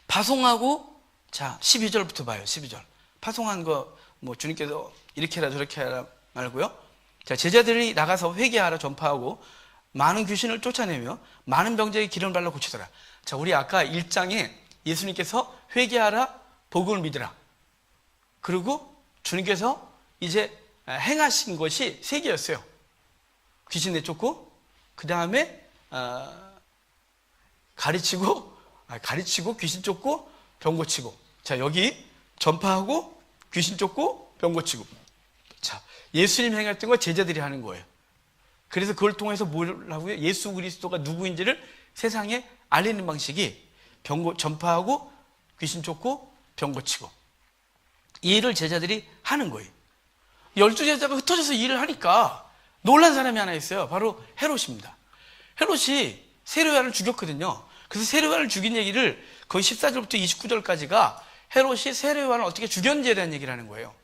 파송하고 자 12절부터 봐요. 12절 파송한 거 뭐 주님께서 이렇게 해라 저렇게 해라 말고요. 자, 제자들이 나가서 회개하라 전파하고 많은 귀신을 쫓아내며 많은 병자에게 기름을 발라 고치더라. 자, 우리 아까 1장에 예수님께서 회개하라 복음을 믿으라. 그리고 주님께서 이제 행하신 것이 3개였어요. 귀신 내쫓고 그 다음에 가르치고 귀신 쫓고 병 고치고. 자, 여기 전파하고 귀신 쫓고 병 고치고. 자, 예수님 행했던 거 제자들이 하는 거예요. 그래서 그걸 통해서 뭘 하고요? 예수 그리스도가 누구인지를 세상에 알리는 방식이 전파하고 귀신 쫓고 병 고치고. 이 일을 제자들이 하는 거예요. 12제자가 흩어져서 일을 하니까 놀란 사람이 하나 있어요. 바로 헤롯입니다. 헤롯이 세례요한을 죽였거든요. 그래서 세례요한을 죽인 얘기를 거의 14절부터 29절까지가 헤롯이 세례요한을 어떻게 죽였는지에 대한 얘기를 하는 거예요.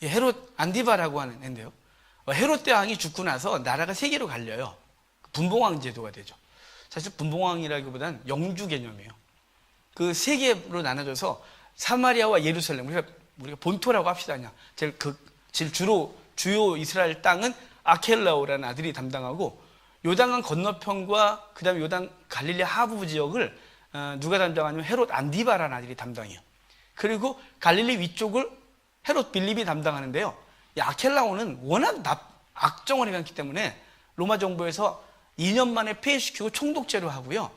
이 헤롯 안디바라고 하는 애인데요. 헤롯 대왕이 죽고 나서 나라가 3개로 갈려요. 분봉왕 제도가 되죠. 사실 분봉왕이라기보다는 영주 개념이에요. 그 3개로 나눠져서 사마리아와 예루살렘, 우리가 본토라고 합시다. 그냥 제일 주요 이스라엘 땅은 아켈라오라는 아들이 담당하고, 요단강 건너편과 그 다음에 요단 갈릴리 하부 지역을 누가 담당하냐면 헤롯 안디바라는 아들이 담당해요. 그리고 갈릴리 위쪽을 헤롯 빌립이 담당하는데요. 이 아켈라오는 워낙 악정원이 많기 때문에 로마 정부에서 2년 만에 폐위시키고 총독제로 하고요.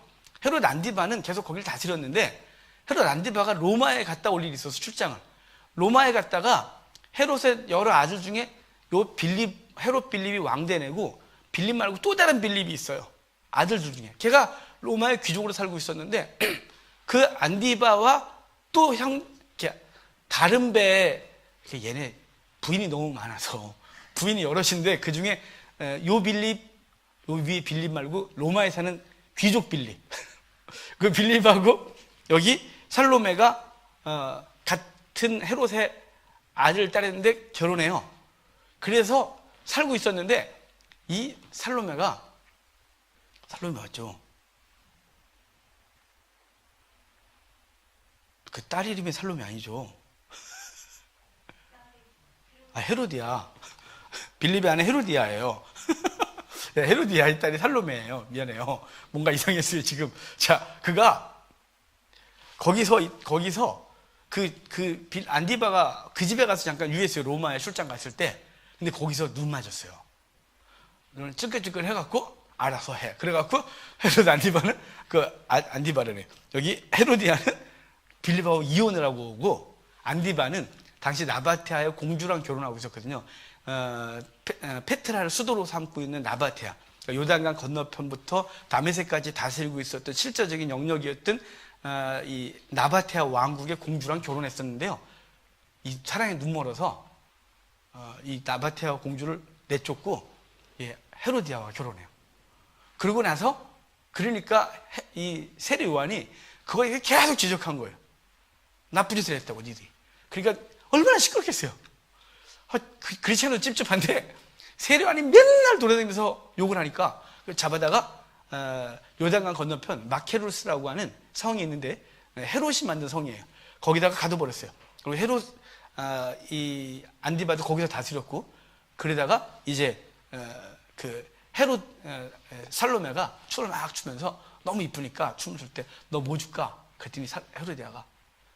헤롯 안디바는 계속 거기를 다스렸는데, 헤롯 안디바가 로마에 갔다 올 일이 있어서 출장을. 로마에 갔다가 헤롯의 여러 아들 중에 헤롯 빌립이 왕대내고, 빌립 말고 또 다른 빌립이 있어요. 아들들 중에. 걔가 로마의 귀족으로 살고 있었는데, 그 안디바와 또 다른 배, 얘네 부인이 너무 많아서, 부인이 여럿인데 그 중에 요 위에 빌립 말고 로마에 사는 귀족 빌립. 그 빌립하고 여기 살로메가 같은 헤롯의 아들 딸인데 결혼해요. 그래서 살고 있었는데, 이 살로메 맞죠? 그 딸 이름이 살로메 아니죠? 헤로디아. 빌립의 아내 헤로디아예요. 헤로디아의 딸이 살로메예요. 미안해요. 뭔가 이상했어요 지금. 자, 그가 거기서 안디바가 그 집에 가서 잠깐 유했어요. 로마에 출장 갔을 때. 근데 거기서 눈 맞았어요. 눈을 ጭ끌ጭ끌 해갖고 알아서 해. 그래갖고 헤롯 안디바는 안디바라네. 여기 헤로디아는 빌립하고 이혼을 하고 오고, 안디바는 당시 나바테아의 공주랑 결혼하고 있었거든요. 페트라를 수도로 삼고 있는 나바테아, 그러니까 요단강 건너편부터 다메섹까지 다스리고 있었던 실제적인 영역이었던 이 나바테아 왕국의 공주랑 결혼했었는데요. 이 사랑에 눈멀어서 이 나바테아 공주를 내쫓고 헤로디아와 결혼해요. 그러고 나서 그러니까 이 세례 요한이 그거에 계속 지적한 거예요. 나쁜 짓을 했다고 니들이. 그러니까 얼마나 시끄럽겠어요. 그렇지 않아도 찝찝한데 세례 요한이 맨날 돌아다니면서 욕을 하니까 잡아다가 요단강 건너편 마케루스라고 하는 성이 있는데 헤롯이 만든 성이에요. 거기다가 가둬버렸어요. 그리고 헤롯 이 안디바도 거기서 다스렸고, 그러다가 이제 그 헤롯 살로메가 춤을 막 추면서 너무 이쁘니까 춤을 출 때 너 뭐 줄까? 그랬더니 헤로디아가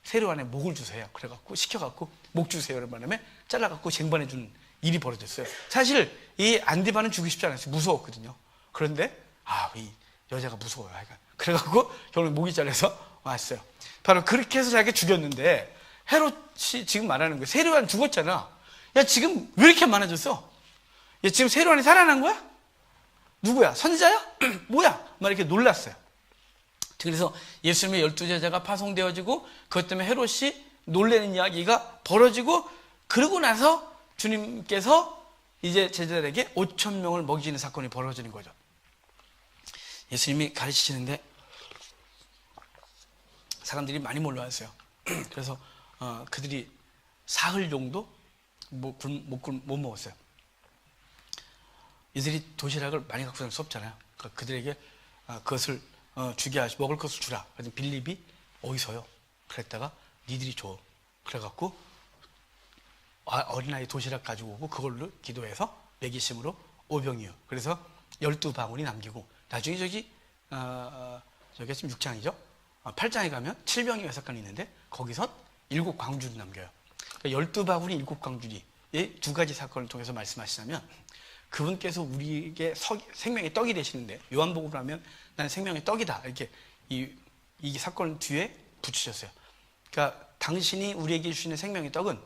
세례 안에 목을 주세요. 그래갖고 시켜갖고 목 주세요. 이런 바람에 잘라갖고 쟁반해 주는 일이 벌어졌어요. 사실 이 안디바는 주기 쉽지 않았어요. 무서웠거든요. 그런데 이 여자가 무서워요. 그래갖고 결국 목이 잘려서 왔어요. 바로 그렇게 해서 자기가 죽였는데, 헤롯이 지금 말하는 거예요. 세례요한 죽었잖아. 야, 지금 왜 이렇게 많아졌어? 야, 지금 세례요한이 살아난 거야? 누구야? 선지자야? 뭐야? 막 이렇게 놀랐어요. 그래서 예수님의 12제자가 파송되어지고 그것 때문에 헤롯이 놀라는 이야기가 벌어지고, 그러고 나서 주님께서 이제 제자들에게 5,000명을 먹이는 사건이 벌어지는 거죠. 예수님이 가르치시는데 사람들이 많이 몰려왔어요. 그래서 그들이 사흘 정도 못 먹었어요. 이들이 도시락을 많이 갖고 다닐 수 없잖아요. 그러니까 그들에게 그것을 주게 하시고 먹을 것을 주라. 그래서 빌립이 어디서요? 그랬다가 니들이 줘. 그래갖고 어린아이 도시락 가지고 오고 그걸로 기도해서 매기심으로 5병이요. 그래서 12바구니 남기고, 나중에 저기가 지금 6장이죠. 8장에 가면 7병이 6간이 있는데 거기선 7광주를 남겨요. 그러니까 12바구니 7광주리, 이 두 가지 사건을 통해서 말씀하시자면, 그분께서 우리에게 생명의 떡이 되시는데, 요한복음을 하면 나는 생명의 떡이다, 이렇게 이 사건 뒤에 붙이셨어요. 그러니까 당신이 우리에게 주시는 생명의 떡은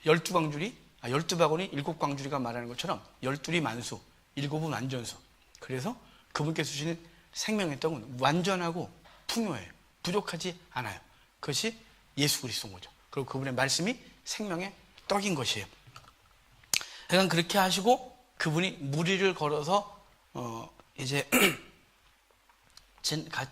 12광주리, 12바구니 7광주리가 말하는 것처럼 12이 만수, 7은 완전수. 그래서 그분께서 주시는 생명의 떡은 완전하고 풍요해요. 부족하지 않아요. 그것이 예수 그리스도인 거죠. 그리고 그분의 말씀이 생명의 떡인 것이에요. 그러니까 그렇게 하시고 그분이 무리를 걸어서 이제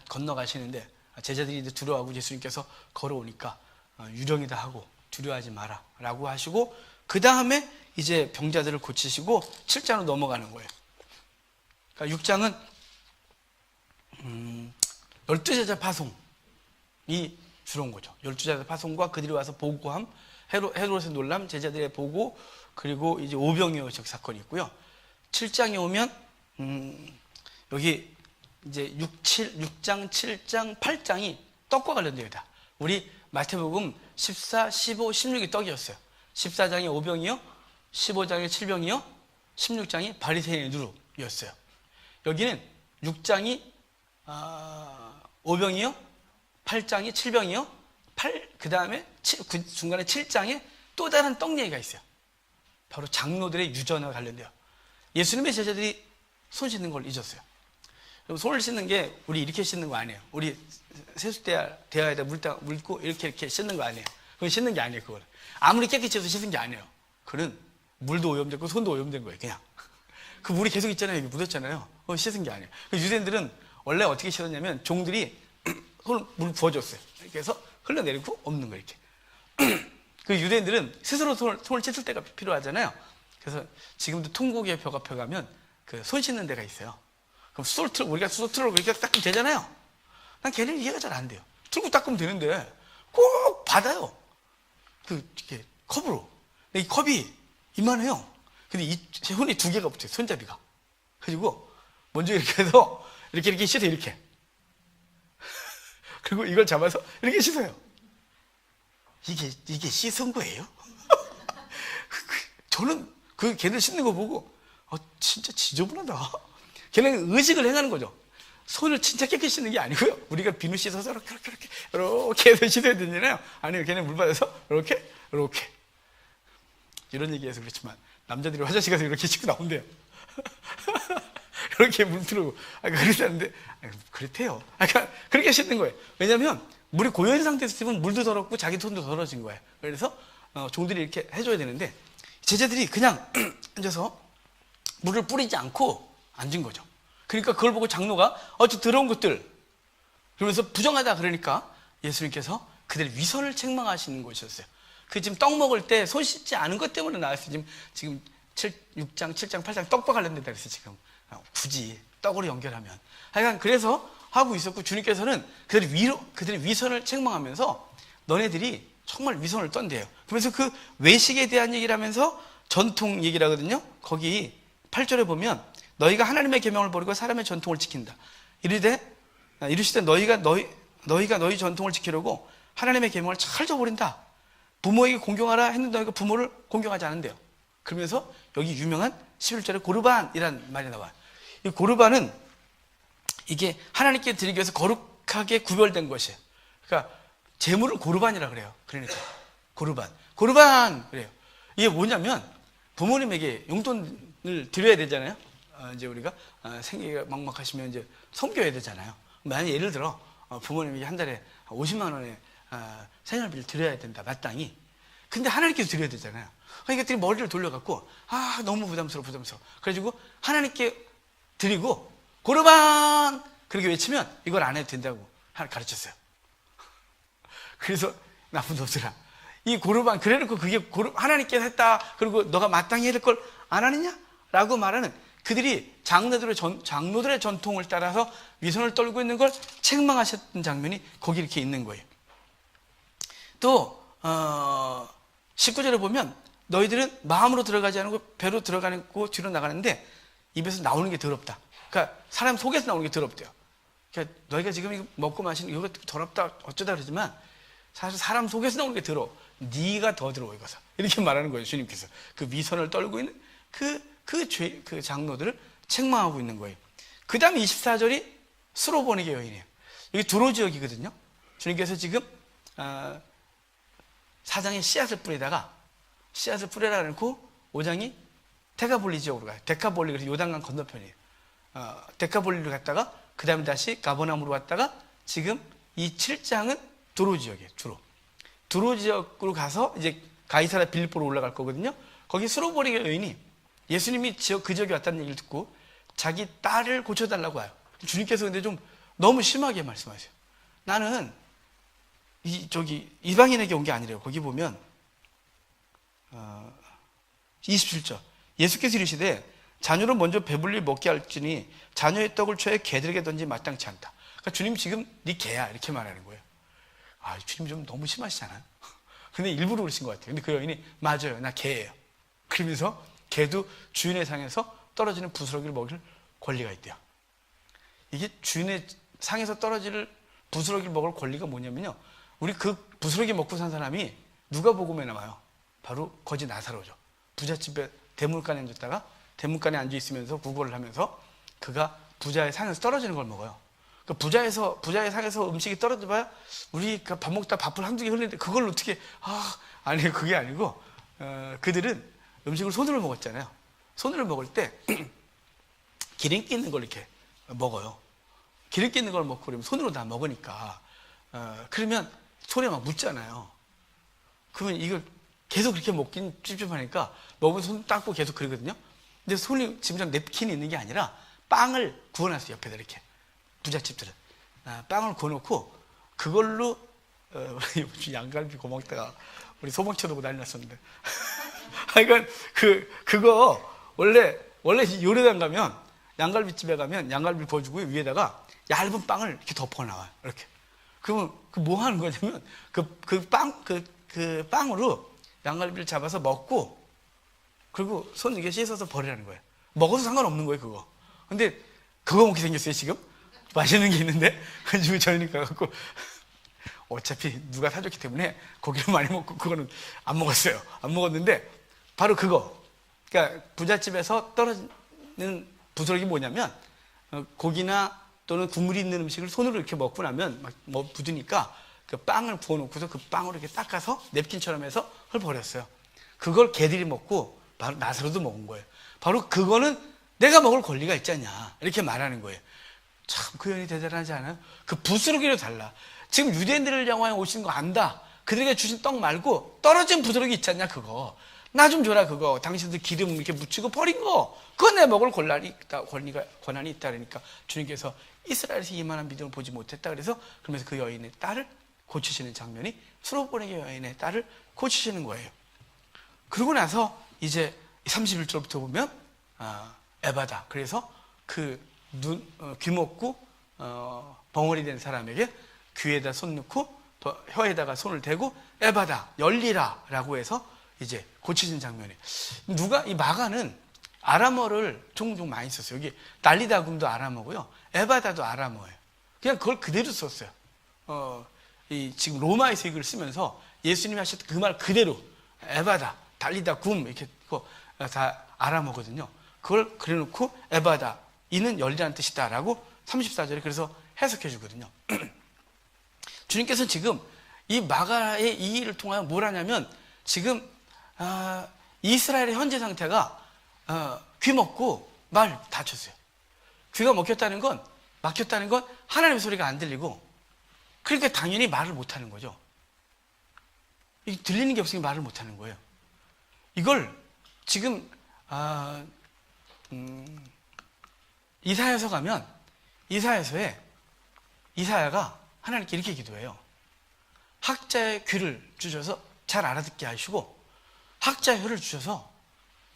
건너가시는데, 제자들이 이제 두려워하고 예수님께서 걸어오니까 유령이다 하고 두려워하지 마라 라고 하시고, 그 다음에 이제 병자들을 고치시고 7장으로 넘어가는 거예요. 그러니까 6장은 12제자 파송이 주로인 거죠. 12제자 파송과 그들이 와서 보고함, 헤롯의 놀람, 제자들의 보고, 그리고 이제 오병이어 의식 사건이 있고요. 7장에 오면 여기 이제 6장, 7장, 8장이 떡과 관련되어 있다. 우리 마태복음 14, 15, 16이 떡이었어요. 14장에 오병이요, 15장에 7병이요, 16장이 바리새인의 누룩이었어요. 여기는 6장이 5병이요, 8장이 7병이요, 그 다음에 그 중간에 7장에 또 다른 떡 얘기가 있어요. 바로 장로들의 유전과 관련돼요. 예수님의 제자들이 손 씻는 걸 잊었어요. 손을 씻는 게 우리 이렇게 씻는 거 아니에요. 우리 세수대야에다 물고 이렇게 씻는 거 아니에요. 그건 씻는 게 아니에요. 그거는 아무리 깨끗이 해서 씻은 게 아니에요. 그는 물도 오염됐고 손도 오염된 거예요. 그냥 그 물이 계속 있잖아요. 여기 묻었잖아요. 그건 씻은 게 아니에요. 유대인들은 원래 어떻게 씻었냐면, 종들이 손을 물 부어줬어요. 이렇게 해서 흘러내리고 없는 거예요. 이렇게. 그 유대인들은 스스로 손을 씻을 때가 필요하잖아요. 그래서 지금도 통곡의 벽 앞에 가면 그 손 씻는 데가 있어요. 그럼 우리가 수소 틀고 이렇게 닦으면 되잖아요. 난 걔는 이해가 잘 안 돼요. 틀고 닦으면 되는데 꼭 받아요. 이렇게 컵으로. 근데 이 컵이 이만해요. 근데 이 손이 2개가 붙어요. 손잡이가. 그리고 먼저 이렇게 해서 이렇게 씻어, 이렇게. 그리고 이걸 잡아서 이렇게 씻어요. 이게 씻은 거예요? 저는 걔들 씻는 거 보고 진짜 지저분하다. 걔는 의식을 행하는 거죠. 손을 진짜 깨끗이 씻는 게 아니고요. 우리가 비누 씻어서 이렇게 해서 씻어야 되잖아요. 아니요, 걔는 물 받아서 이렇게 이런 얘기해서 그렇지만 남자들이 화장실 가서 이렇게 씻고 나온대요. 이렇게 물 틀고 그러는데 그렇대요. 그러니까 그렇게 씻는 거예요. 왜냐하면 물이 고여있는 상태에서 씻으면 물도 더럽고 자기 손도 더러워진 거예요. 그래서 종들이 이렇게 해줘야 되는데, 제자들이 그냥 앉아서 물을 뿌리지 않고 앉은 거죠. 그러니까 그걸 보고 장로가 저 더러운 것들 그러면서 부정하다 그러니까 예수님께서 그들의 위선을 책망하시는 것이었어요. 지금 떡 먹을 때 손 씻지 않은 것 때문에 나왔어요. 지금 6장, 7장, 8장 떡과 관련된다 그래서 지금 굳이 떡으로 연결하면 하여간 그래서 하고 있었고, 주님께서는 그들의 위선을 책망하면서 너네들이 정말 위선을 떤대요. 그러면서 그 외식에 대한 얘기를 하면서 전통 얘기를 하거든요. 거기 8절에 보면 너희가 하나님의 계명을 버리고 사람의 전통을 지킨다. 이르시되 너희가 너희 전통을 지키려고 하나님의 계명을 잘 저버린다. 부모에게 공경하라 했는데 너희가 부모를 공경하지 않은대요. 그러면서 여기 유명한 11절에 고르반이라는 말이 나와요. 이 고르반은 이게 하나님께 드리기 위해서 거룩하게 구별된 것이에요. 그러니까 제물을 고르반이라 그래요. 그러니까 고르반 그래요. 이게 뭐냐면 부모님에게 용돈을 드려야 되잖아요. 이제 우리가 생계가 막막하시면 이제 섬겨야 되잖아요. 만약 예를 들어 부모님에게 한 달에 50만 원의 생활비를 드려야 된다, 마땅히. 근데 하나님께서 드려야 되잖아요. 그러니까 이것들이 머리를 돌려갖고 너무 부담스러워. 그래가지고 하나님께 드리고 고르반 그렇게 외치면 이걸 안 해도 된다고 가르쳤어요. 그래서 나쁜 놈들아, 이 고르반 그래놓고 그게 하나님께서 했다, 그리고 너가 마땅히 해야 될 걸 안 하느냐? 라고 말하는 그들이 장로들의 전통을 따라서 위선을 떨고 있는 걸 책망하셨던 장면이 거기 이렇게 있는 거예요. 또 19절에 보면 너희들은 마음으로 들어가지 않고 배로 들어가고 뒤로 나가는데 입에서 나오는 게 더럽다. 그러니까 사람 속에서 나오는 게 더럽대요. 그러니까 너희가 지금 이거 먹고 마시는 이거 더럽다 어쩌다 그러지만 사실 사람 속에서 나오는 게 더러워. 네가 더 더러워 이거서. 이렇게 말하는 거예요. 주님께서 그 위선을 떨고 있는 그 장로들을 책망하고 있는 거예요. 그 다음에 24절이 스로보니게 여인이에요. 여기 두로 지역이거든요. 주님께서 지금 사장에 씨앗을 뿌리라 놓고 5장이 데카볼리 지역으로 가요. 데카볼리, 그래서 요단강 건너편이에요. 데카볼리로 갔다가 그 다음에 다시 가버나움으로 왔다가 지금 이 7장은 두로 지역이에요. 두로 지역으로 가서 이제 가이사라 빌립보로 올라갈 거거든요. 거기 스로보니게 여인이 예수님이 그 지역에 왔다는 얘기를 듣고 자기 딸을 고쳐달라고 와요. 주님께서 근데 좀 너무 심하게 말씀하세요. 나는 이방인에게 온 게 아니래요. 거기 보면 27절 예수께서 이르시되 자녀로 먼저 배불리 먹게 할지니 자녀의 떡을 취하여 개들에게 던지 마땅치 않다. 그러니까 주님 지금 네 개야 이렇게 말하는 거예요. 주님 좀 너무 심하시잖아요. 근데 일부러 그러신 것 같아요. 근데 그 여인이 맞아요, 나 개예요. 그러면서 개도 주인의 상에서 떨어지는 부스러기를 먹을 권리가 있대요. 이게 주인의 상에서 떨어질 부스러기를 먹을 권리가 뭐냐면요, 우리 그 부스러기 먹고 산 사람이 누가복음에 나와요. 바로 거지 나사로죠. 부잣집에 대문간에 앉았다가 대문간에 앉아 있으면서 구걸을 하면서 그가 부자의 상에서 떨어지는 걸 먹어요. 그러니까 부자의 상에서 음식이 떨어져봐야 우리 밥 먹다 밥을 한두 개 흘리는데 그걸 어떻게 아니 그게 아니고 그들은 음식을 손으로 먹었잖아요. 손으로 먹을 때 기름기 있는 걸 이렇게 먹어요. 기름기 있는 걸 먹고 그러면 손으로 다 먹으니까 그러면 손에 막 묻잖아요. 그러면 이걸 계속 그렇게 먹긴 찝찝하니까 먹은 손 닦고 계속 그러거든요. 근데 손이 지금 냅킨이 있는 게 아니라 빵을 구워놨어요. 옆에다 이렇게. 부잣집들은 빵을 구워놓고 그걸로 양갈비 고먹다가 우리 소방 쳐두고 난리 났었는데 그러니까 그거 원래 요리당 가면 양갈비집에 가면 양갈비 구워주고 위에다가 얇은 빵을 이렇게 덮어 나와요. 이렇게. 그러면 뭐 하는 거냐면 그 빵으로 양갈비를 잡아서 먹고 그리고 손 이게 씻어서 버리라는 거예요. 먹어도 상관없는 거예요, 그거. 근데 그거 먹게 생겼어요, 지금. 맛있는 게 있는데 그래가지고 저희는 가갖고 어차피 누가 사줬기 때문에 고기를 많이 먹고 그거는 안 먹었어요. 안 먹었는데 바로 그거. 그러니까 부잣집에서 떨어지는 부스러기 뭐냐면 고기나 또는 국물이 있는 음식을 손으로 이렇게 먹고 나면 막 묻으니까 그 빵을 부어놓고서 그 빵으로 이렇게 닦아서 냅킨처럼 해서 그걸 버렸어요. 그걸 개들이 먹고 바로 나사로도 먹은 거예요. 바로 그거는 내가 먹을 권리가 있지 않냐 이렇게 말하는 거예요. 참 그 여인이 대단하지 않아요? 그 부스러기로 달라. 지금 유대인들을 향하여 오신 거 안다. 그들에게 주신 떡 말고 떨어진 부스러기 있지 않냐 그거. 나 좀 줘라 그거. 당신들 기름 이렇게 묻히고 버린 거. 그거 내 먹을 권한이 있다 그러니까 주님께서 이스라엘에서 이만한 믿음을 보지 못했다 그래서 그러면서 그 여인의 딸을 고치시는 장면이 스로보니게 여인의 딸을 고치시는 거예요. 그러고 나서 이제 31절부터 보면 에바다. 그래서 귀 먹고 벙어리 된 사람에게 귀에다 손 넣고 혀에다가 손을 대고 에바다 열리라 라고 해서 이제 고쳐진 장면이에요. 누가 이 마가는 아람어를 종종 많이 썼어요. 여기 날리다굼도 아람어고요, 에바다도 아람어예요. 그냥 그걸 그대로 썼어요. 지금 로마에서 이걸 쓰면서 예수님이 하셨던 그 말 그대로 에바다, 달리다굼 이렇게 다 아람어거든요. 그걸 그래놓고 에바다 이는 열리라는 뜻이다라고 34절에 그래서 해석해 주거든요. 주님께서는 지금 이 마가의 이 일을 통하여 뭘 하냐면 지금 이스라엘의 현재 상태가 귀 먹고 말 닫혔어요. 귀가 막혔다는 건 하나님의 소리가 안 들리고, 그러니까 당연히 말을 못하는 거죠. 들리는 게 없으니 말을 못하는 거예요. 이걸 지금 이사야서 가면 이사야서에 이사야가 하나님께 이렇게 기도해요. 학자의 귀를 주셔서 잘 알아듣게 하시고 학자의 혀를 주셔서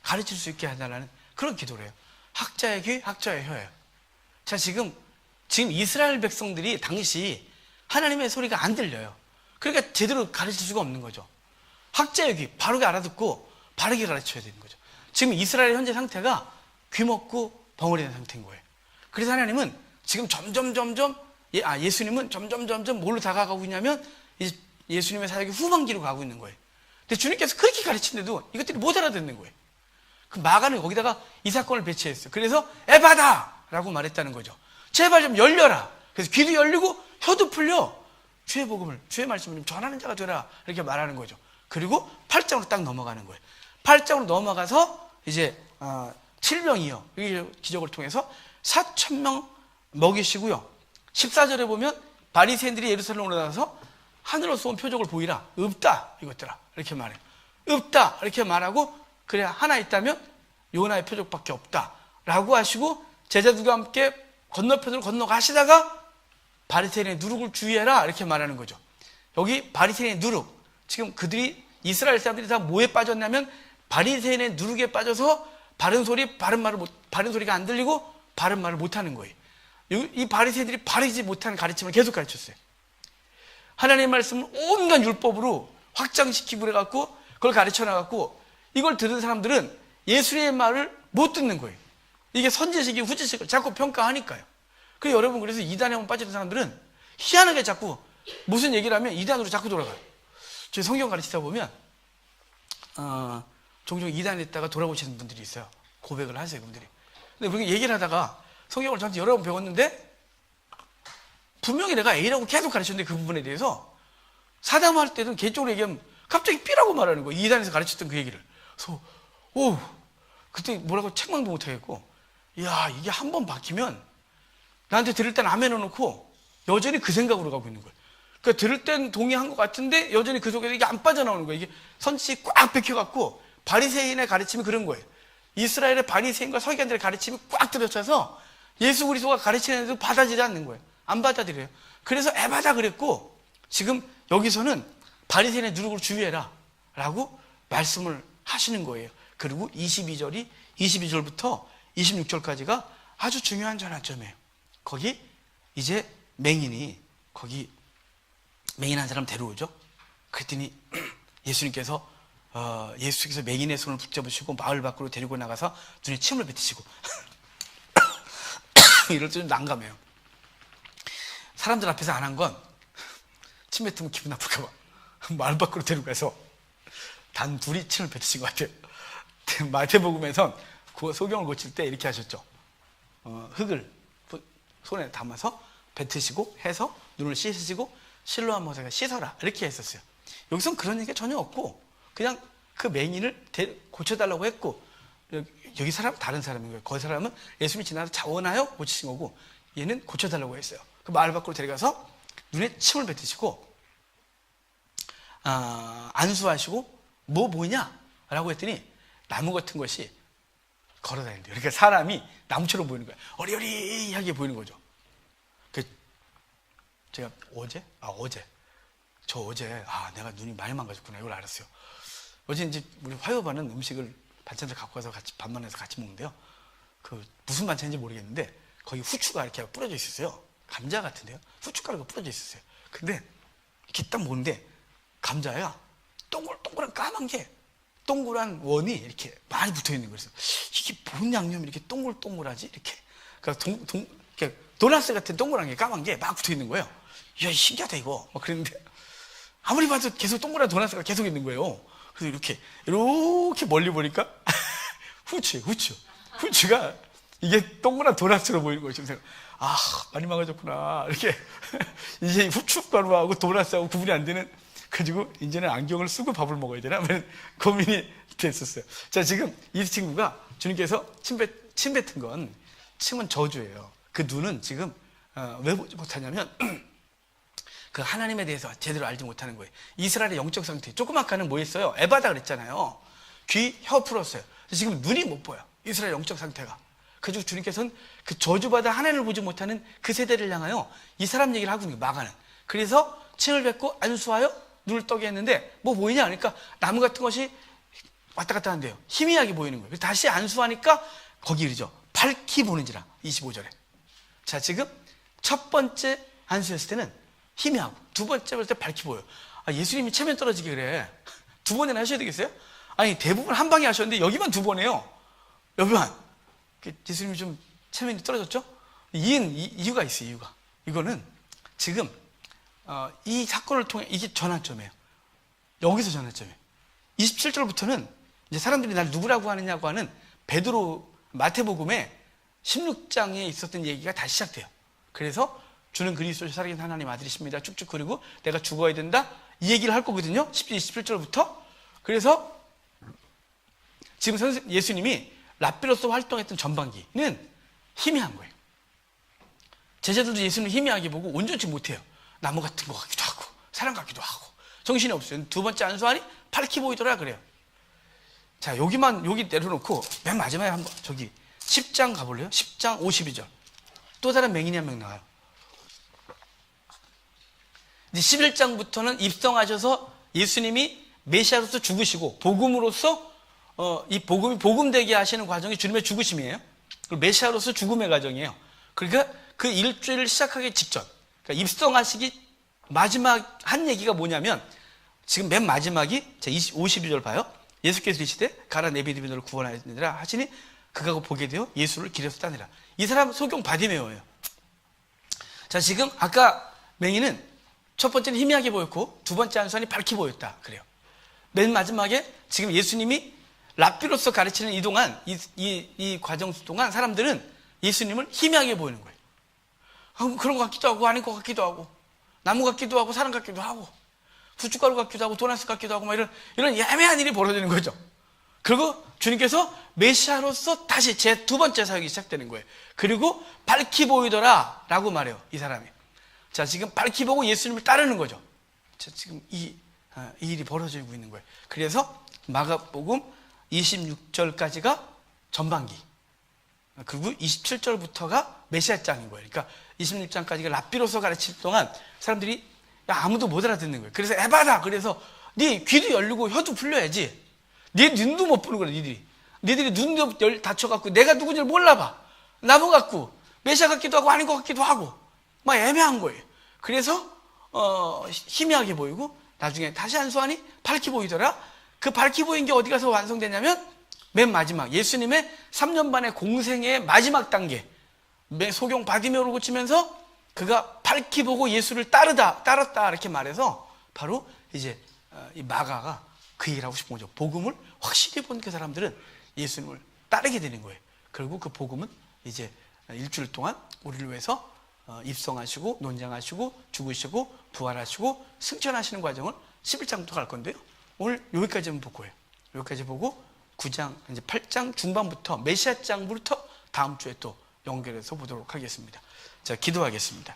가르칠 수 있게 해달라는 그런 기도를 해요. 학자의 귀, 학자의 혀예요. 자, 지금 이스라엘 백성들이 당시 하나님의 소리가 안 들려요. 그러니까 제대로 가르칠 수가 없는 거죠. 학자의 귀, 바르게 알아듣고 바르게 가르쳐야 되는 거죠. 지금 이스라엘 현재 상태가 귀 먹고 벙어리 된 상태인 거예요. 그래서 하나님은 지금 예수님은 점점 뭘로 다가가고 있냐면 예수님의 사역의 후반기로 가고 있는 거예요. 근데 주님께서 그렇게 가르치는데도 이것들이 못 알아듣는 거예요. 그 마가는 거기다가 이 사건을 배치했어요. 그래서 에바다! 라고 말했다는 거죠. 제발 좀 열려라. 그래서 귀도 열리고 혀도 풀려 주의 복음을, 주의 말씀을 좀 전하는 자가 되라. 이렇게 말하는 거죠. 그리고 8장으로 딱 넘어가는 거예요. 8장으로 넘어가서 이제 7명이요. 이 기적을 통해서 4,000명 먹이시고요. 14절에 보면 바리새인들이 예루살렘으로 나가서 하늘로 쏜 표적을 보이라. 없다 이것들아. 이렇게 말해요. 없다 이렇게 말하고, 그래 하나 있다면 요나의 표적밖에 없다 라고 하시고 제자들과 함께 건너편으로 건너가시다가 바리새인의 누룩을 주의해라 이렇게 말하는 거죠. 여기 바리새인의 누룩, 지금 그들이 이스라엘 사람들이 다 뭐에 빠졌냐면 바리새인의 누룩에 빠져서 바른 소리가 안 들리고 바른 말을 못하는 거예요. 이 바리새인들이 바르지 못하는 가르침을 계속 가르쳤어요. 하나님의 말씀을 온갖 율법으로 확장시키고 그래갖고 그걸 가르쳐 나갔고, 이걸 들은 사람들은 예수님의 말을 못 듣는 거예요. 이게 선지식이 후지식을 자꾸 평가하니까요. 그래서 여러분, 그래서 이단에 한번 빠지는 사람들은 희한하게 자꾸 무슨 얘기를 하면 이단으로 자꾸 돌아가요. 저 성경 가르치다 보면 종종 이단에 있다가 돌아오시는 분들이 있어요. 고백을 하세요, 그분들이. 근데 그렇게 얘기를 하다가 성경을 저한테 여러 번 배웠는데 분명히 내가 A라고 계속 가르쳤는데 그 부분에 대해서 사담할 때는 개인적으로 얘기하면 갑자기 B라고 말하는 거예요. 이단에서 가르쳤던 그 얘기를. 그래서 그때 뭐라고 책망도 못하겠고, 이야, 이게 한 번 바뀌면 나한테 들을 땐 아멘 해놓고 여전히 그 생각으로 가고 있는 거예요. 그러니까 들을 땐 동의한 것 같은데 여전히 그 속에서 이게 안 빠져나오는 거예요. 이게 선지식이 꽉 박혀갖고 바리새인의 가르침이 그런 거예요. 이스라엘의 바리새인과 서기관들의 가르침이 꽉 들어차서 예수 그리스도가 가르치는 데도 받아들이지 않는 거예요. 안 받아들여요. 그래서 에바다 그랬고, 지금 여기서는 바리새인의 누룩을 주의해라 라고 말씀을 하시는 거예요. 그리고 22절부터 26절까지가 아주 중요한 전환점이에요. 거기 이제 거기 맹인한 사람 데려오죠. 그랬더니 예수님께서 맹인의 손을 붙잡으시고 마을 밖으로 데리고 나가서 눈에 침을 뱉으시고 이럴 때 좀 난감해요. 사람들 앞에서 안 한 건 침 뱉으면 기분 나쁠까 봐 마을 밖으로 데리고 가서 단 둘이 침을 뱉으신 것 같아요. 마태복음에선 그 소경을 고칠 때 이렇게 하셨죠. 흙을 손에 담아서 뱉으시고 해서 눈을 씻으시고 실로 한 모세가 씻어라 이렇게 했었어요. 여기서는 그런 얘기가 전혀 없고 그냥 그 맹인을 고쳐달라고 했고, 여기 사람 다른 사람인 거예요. 거기 사람은 예수님이 지나서 자원하여 고치신 거고, 얘는 고쳐달라고 했어요. 그 마을 밖으로 데려가서 눈에 침을 뱉으시고 안수하시고 뭐냐 라고 했더니 나무 같은 것이 걸어다닌대요. 그러니까 사람이 나무처럼 보이는 거예요. 어리어리하게 보이는 거죠. 제가 어제 내가 눈이 많이 망가졌구나 이걸 알았어요. 어제 이제 우리 화요반은 음식을 반찬을 갖고 와서 같이 밥만 해서 같이 먹는데요. 그 무슨 반찬인지 모르겠는데 거기 후추가 이렇게 뿌려져 있었어요. 감자 같은데요. 후춧가루가 뿌려져 있었어요. 근데 이렇게 딱 보는데 감자야 동글동글한 까만 게 동그란 원이 이렇게 많이 붙어 있는 거예요. 그래서 이게 뭔 양념이 이렇게 동글동글하지? 이렇게. 그러니까 이렇게 도나스 같은 동그란 게 까만 게 막 붙어 있는 거예요. 이야, 신기하다, 이거. 막 그랬는데, 아무리 봐도 계속 동그란 도나스가 계속 있는 거예요. 그래서 이렇게 멀리 보니까, 후추가 이게 동그란 도나스로 보이는 거예요. 지금 아, 많이 망가졌구나. 이렇게. 이제 후춧가루하고 도나스하고 구분이 안 되는, 가지고 이제는 안경을 쓰고 밥을 먹어야 되나? 고민이 됐었어요. 자, 지금 이 친구가 주님께서 침 뱉은 건, 침은 저주예요. 그 눈은 지금 왜 보지 못하냐면 그 하나님에 대해서 제대로 알지 못하는 거예요. 이스라엘의 영적 상태. 조금 아까는 뭐 했어요? 에바다 그랬잖아요. 귀, 혀 풀었어요. 지금 눈이 못 보여. 이스라엘 영적 상태가. 그래서 주님께서는 그 저주받아 하나님을 보지 못하는 그 세대를 향하여 이 사람 얘기를 하고 있는 거예요. 마가는. 그래서 침을 뱉고 안수하여 눈을 떠게 했는데 뭐 보이냐? 그러니까 나무 같은 것이 왔다 갔다 한대요. 희미하게 보이는 거예요. 다시 안수하니까 거기 이르죠. 밝히 보는지라. 25절에. 자, 지금 첫 번째 안수했을 때는 희미하고 두 번째 볼 때 밝히 보여요. 아, 예수님이 체면 떨어지게 그래. 두 번이나 하셔야 되겠어요? 아니, 대부분 한 방에 하셨는데 여기만 두 번 해요. 여기만. 예수님이 좀 체면이 떨어졌죠? 이유가 있어요, 이유가. 이거는 지금 이 사건을 통해 이게 전환점이에요. 여기서 전환점이에요. 27절부터는 이제 사람들이 날 누구라고 하느냐고 하는 베드로 마태복음에 16장에 있었던 얘기가 다시 시작돼요. 그래서 주는 그리스도시 살아계신 하나님 아들이십니다. 쭉쭉 그리고 내가 죽어야 된다. 이 얘기를 할 거거든요. 27절부터. 그래서 지금 예수님이 랍비로서 활동했던 전반기는 희미한 거예요. 제자들도 예수님을 희미하게 보고 온전치 못해요. 나무 같은 것 같기도 하고 사람 같기도 하고 정신이 없어요. 두 번째 안수하니 밝히 보이더라 그래요. 자, 여기 내려놓고 맨 마지막에 한번 10장 가볼래요? 10장 52절. 또 다른 맹인이 한 명 나와요. 이제 11장부터는 입성하셔서 예수님이 메시아로서 죽으시고 복음으로서 이 복음이 복음되게 하시는 과정이 주님의 죽으심이에요. 그리고 메시아로서 죽음의 과정이에요. 그러니까 그 일주일을 시작하기 직전, 그러니까 입성하시기 마지막 한 얘기가 뭐냐면 지금 맨 마지막이 52절 봐요. 예수께서 이르시되 가라 내 믿음이 너를 구원하였느니라 하시니 그가 보게 되어 예수를 길에서 따내라. 이 사람 소경 바디메오예요. 자, 지금 아까 맹인은 첫 번째는 희미하게 보였고 두 번째 안수하니 밝게 보였다 그래요. 맨 마지막에 지금 예수님이 랍비로서 가르치는 이 동안 이 과정 동안 사람들은 예수님을 희미하게 보이는 거예요. 그런 것 같기도 하고 아닌 것 같기도 하고 나무 같기도 하고 사람 같기도 하고 후춧가루 같기도 하고 도나스 같기도 하고 막 이런 애매한 일이 벌어지는 거죠. 그리고 주님께서 메시아로서 다시 제 두 번째 사역이 시작되는 거예요. 그리고 밝히 보이더라 라고 말해요, 이 사람이. 자, 지금 밝히 보고 예수님을 따르는 거죠. 자, 지금 이 일이 벌어지고 있는 거예요. 그래서 마가복음 26절까지가 전반기, 그리고 27절부터가 메시아장인 거예요. 그러니까 26장까지가 랍비로서 가르칠 동안 사람들이 아무도 못 알아듣는 거예요. 그래서 에바다. 그래서 네 귀도 열리고 혀도 풀려야지. 네 눈도 못 보는 거야, 니들이 눈도 다쳐갖고 내가 누군지를 몰라봐. 나무 같고 메시아 같기도 하고 아닌 것 같기도 하고 막 애매한 거예요. 그래서 희미하게 보이고 나중에 다시 안수하니 밝게 보이더라. 그 밝게 보인 게 어디 가서 완성되냐면 맨 마지막 예수님의 3년 반의 공생의 마지막 단계, 소경 바디메오를 고치면서 그가 밝히 보고 예수를 따랐다 이렇게 말해서 바로 이제 이 마가가 그 얘기를 하고 싶은 거죠. 복음을 확실히 본 그 사람들은 예수님을 따르게 되는 거예요. 그리고 그 복음은 이제 일주일 동안 우리를 위해서 입성하시고 논장하시고 죽으시고 부활하시고 승천하시는 과정을 11장부터 갈 건데요. 오늘 여기까지만 볼 거예요. 여기까지 보고 9장, 이제 8장 중반부터 메시아장부터 다음 주에 또 연결해서 보도록 하겠습니다. 자, 기도하겠습니다.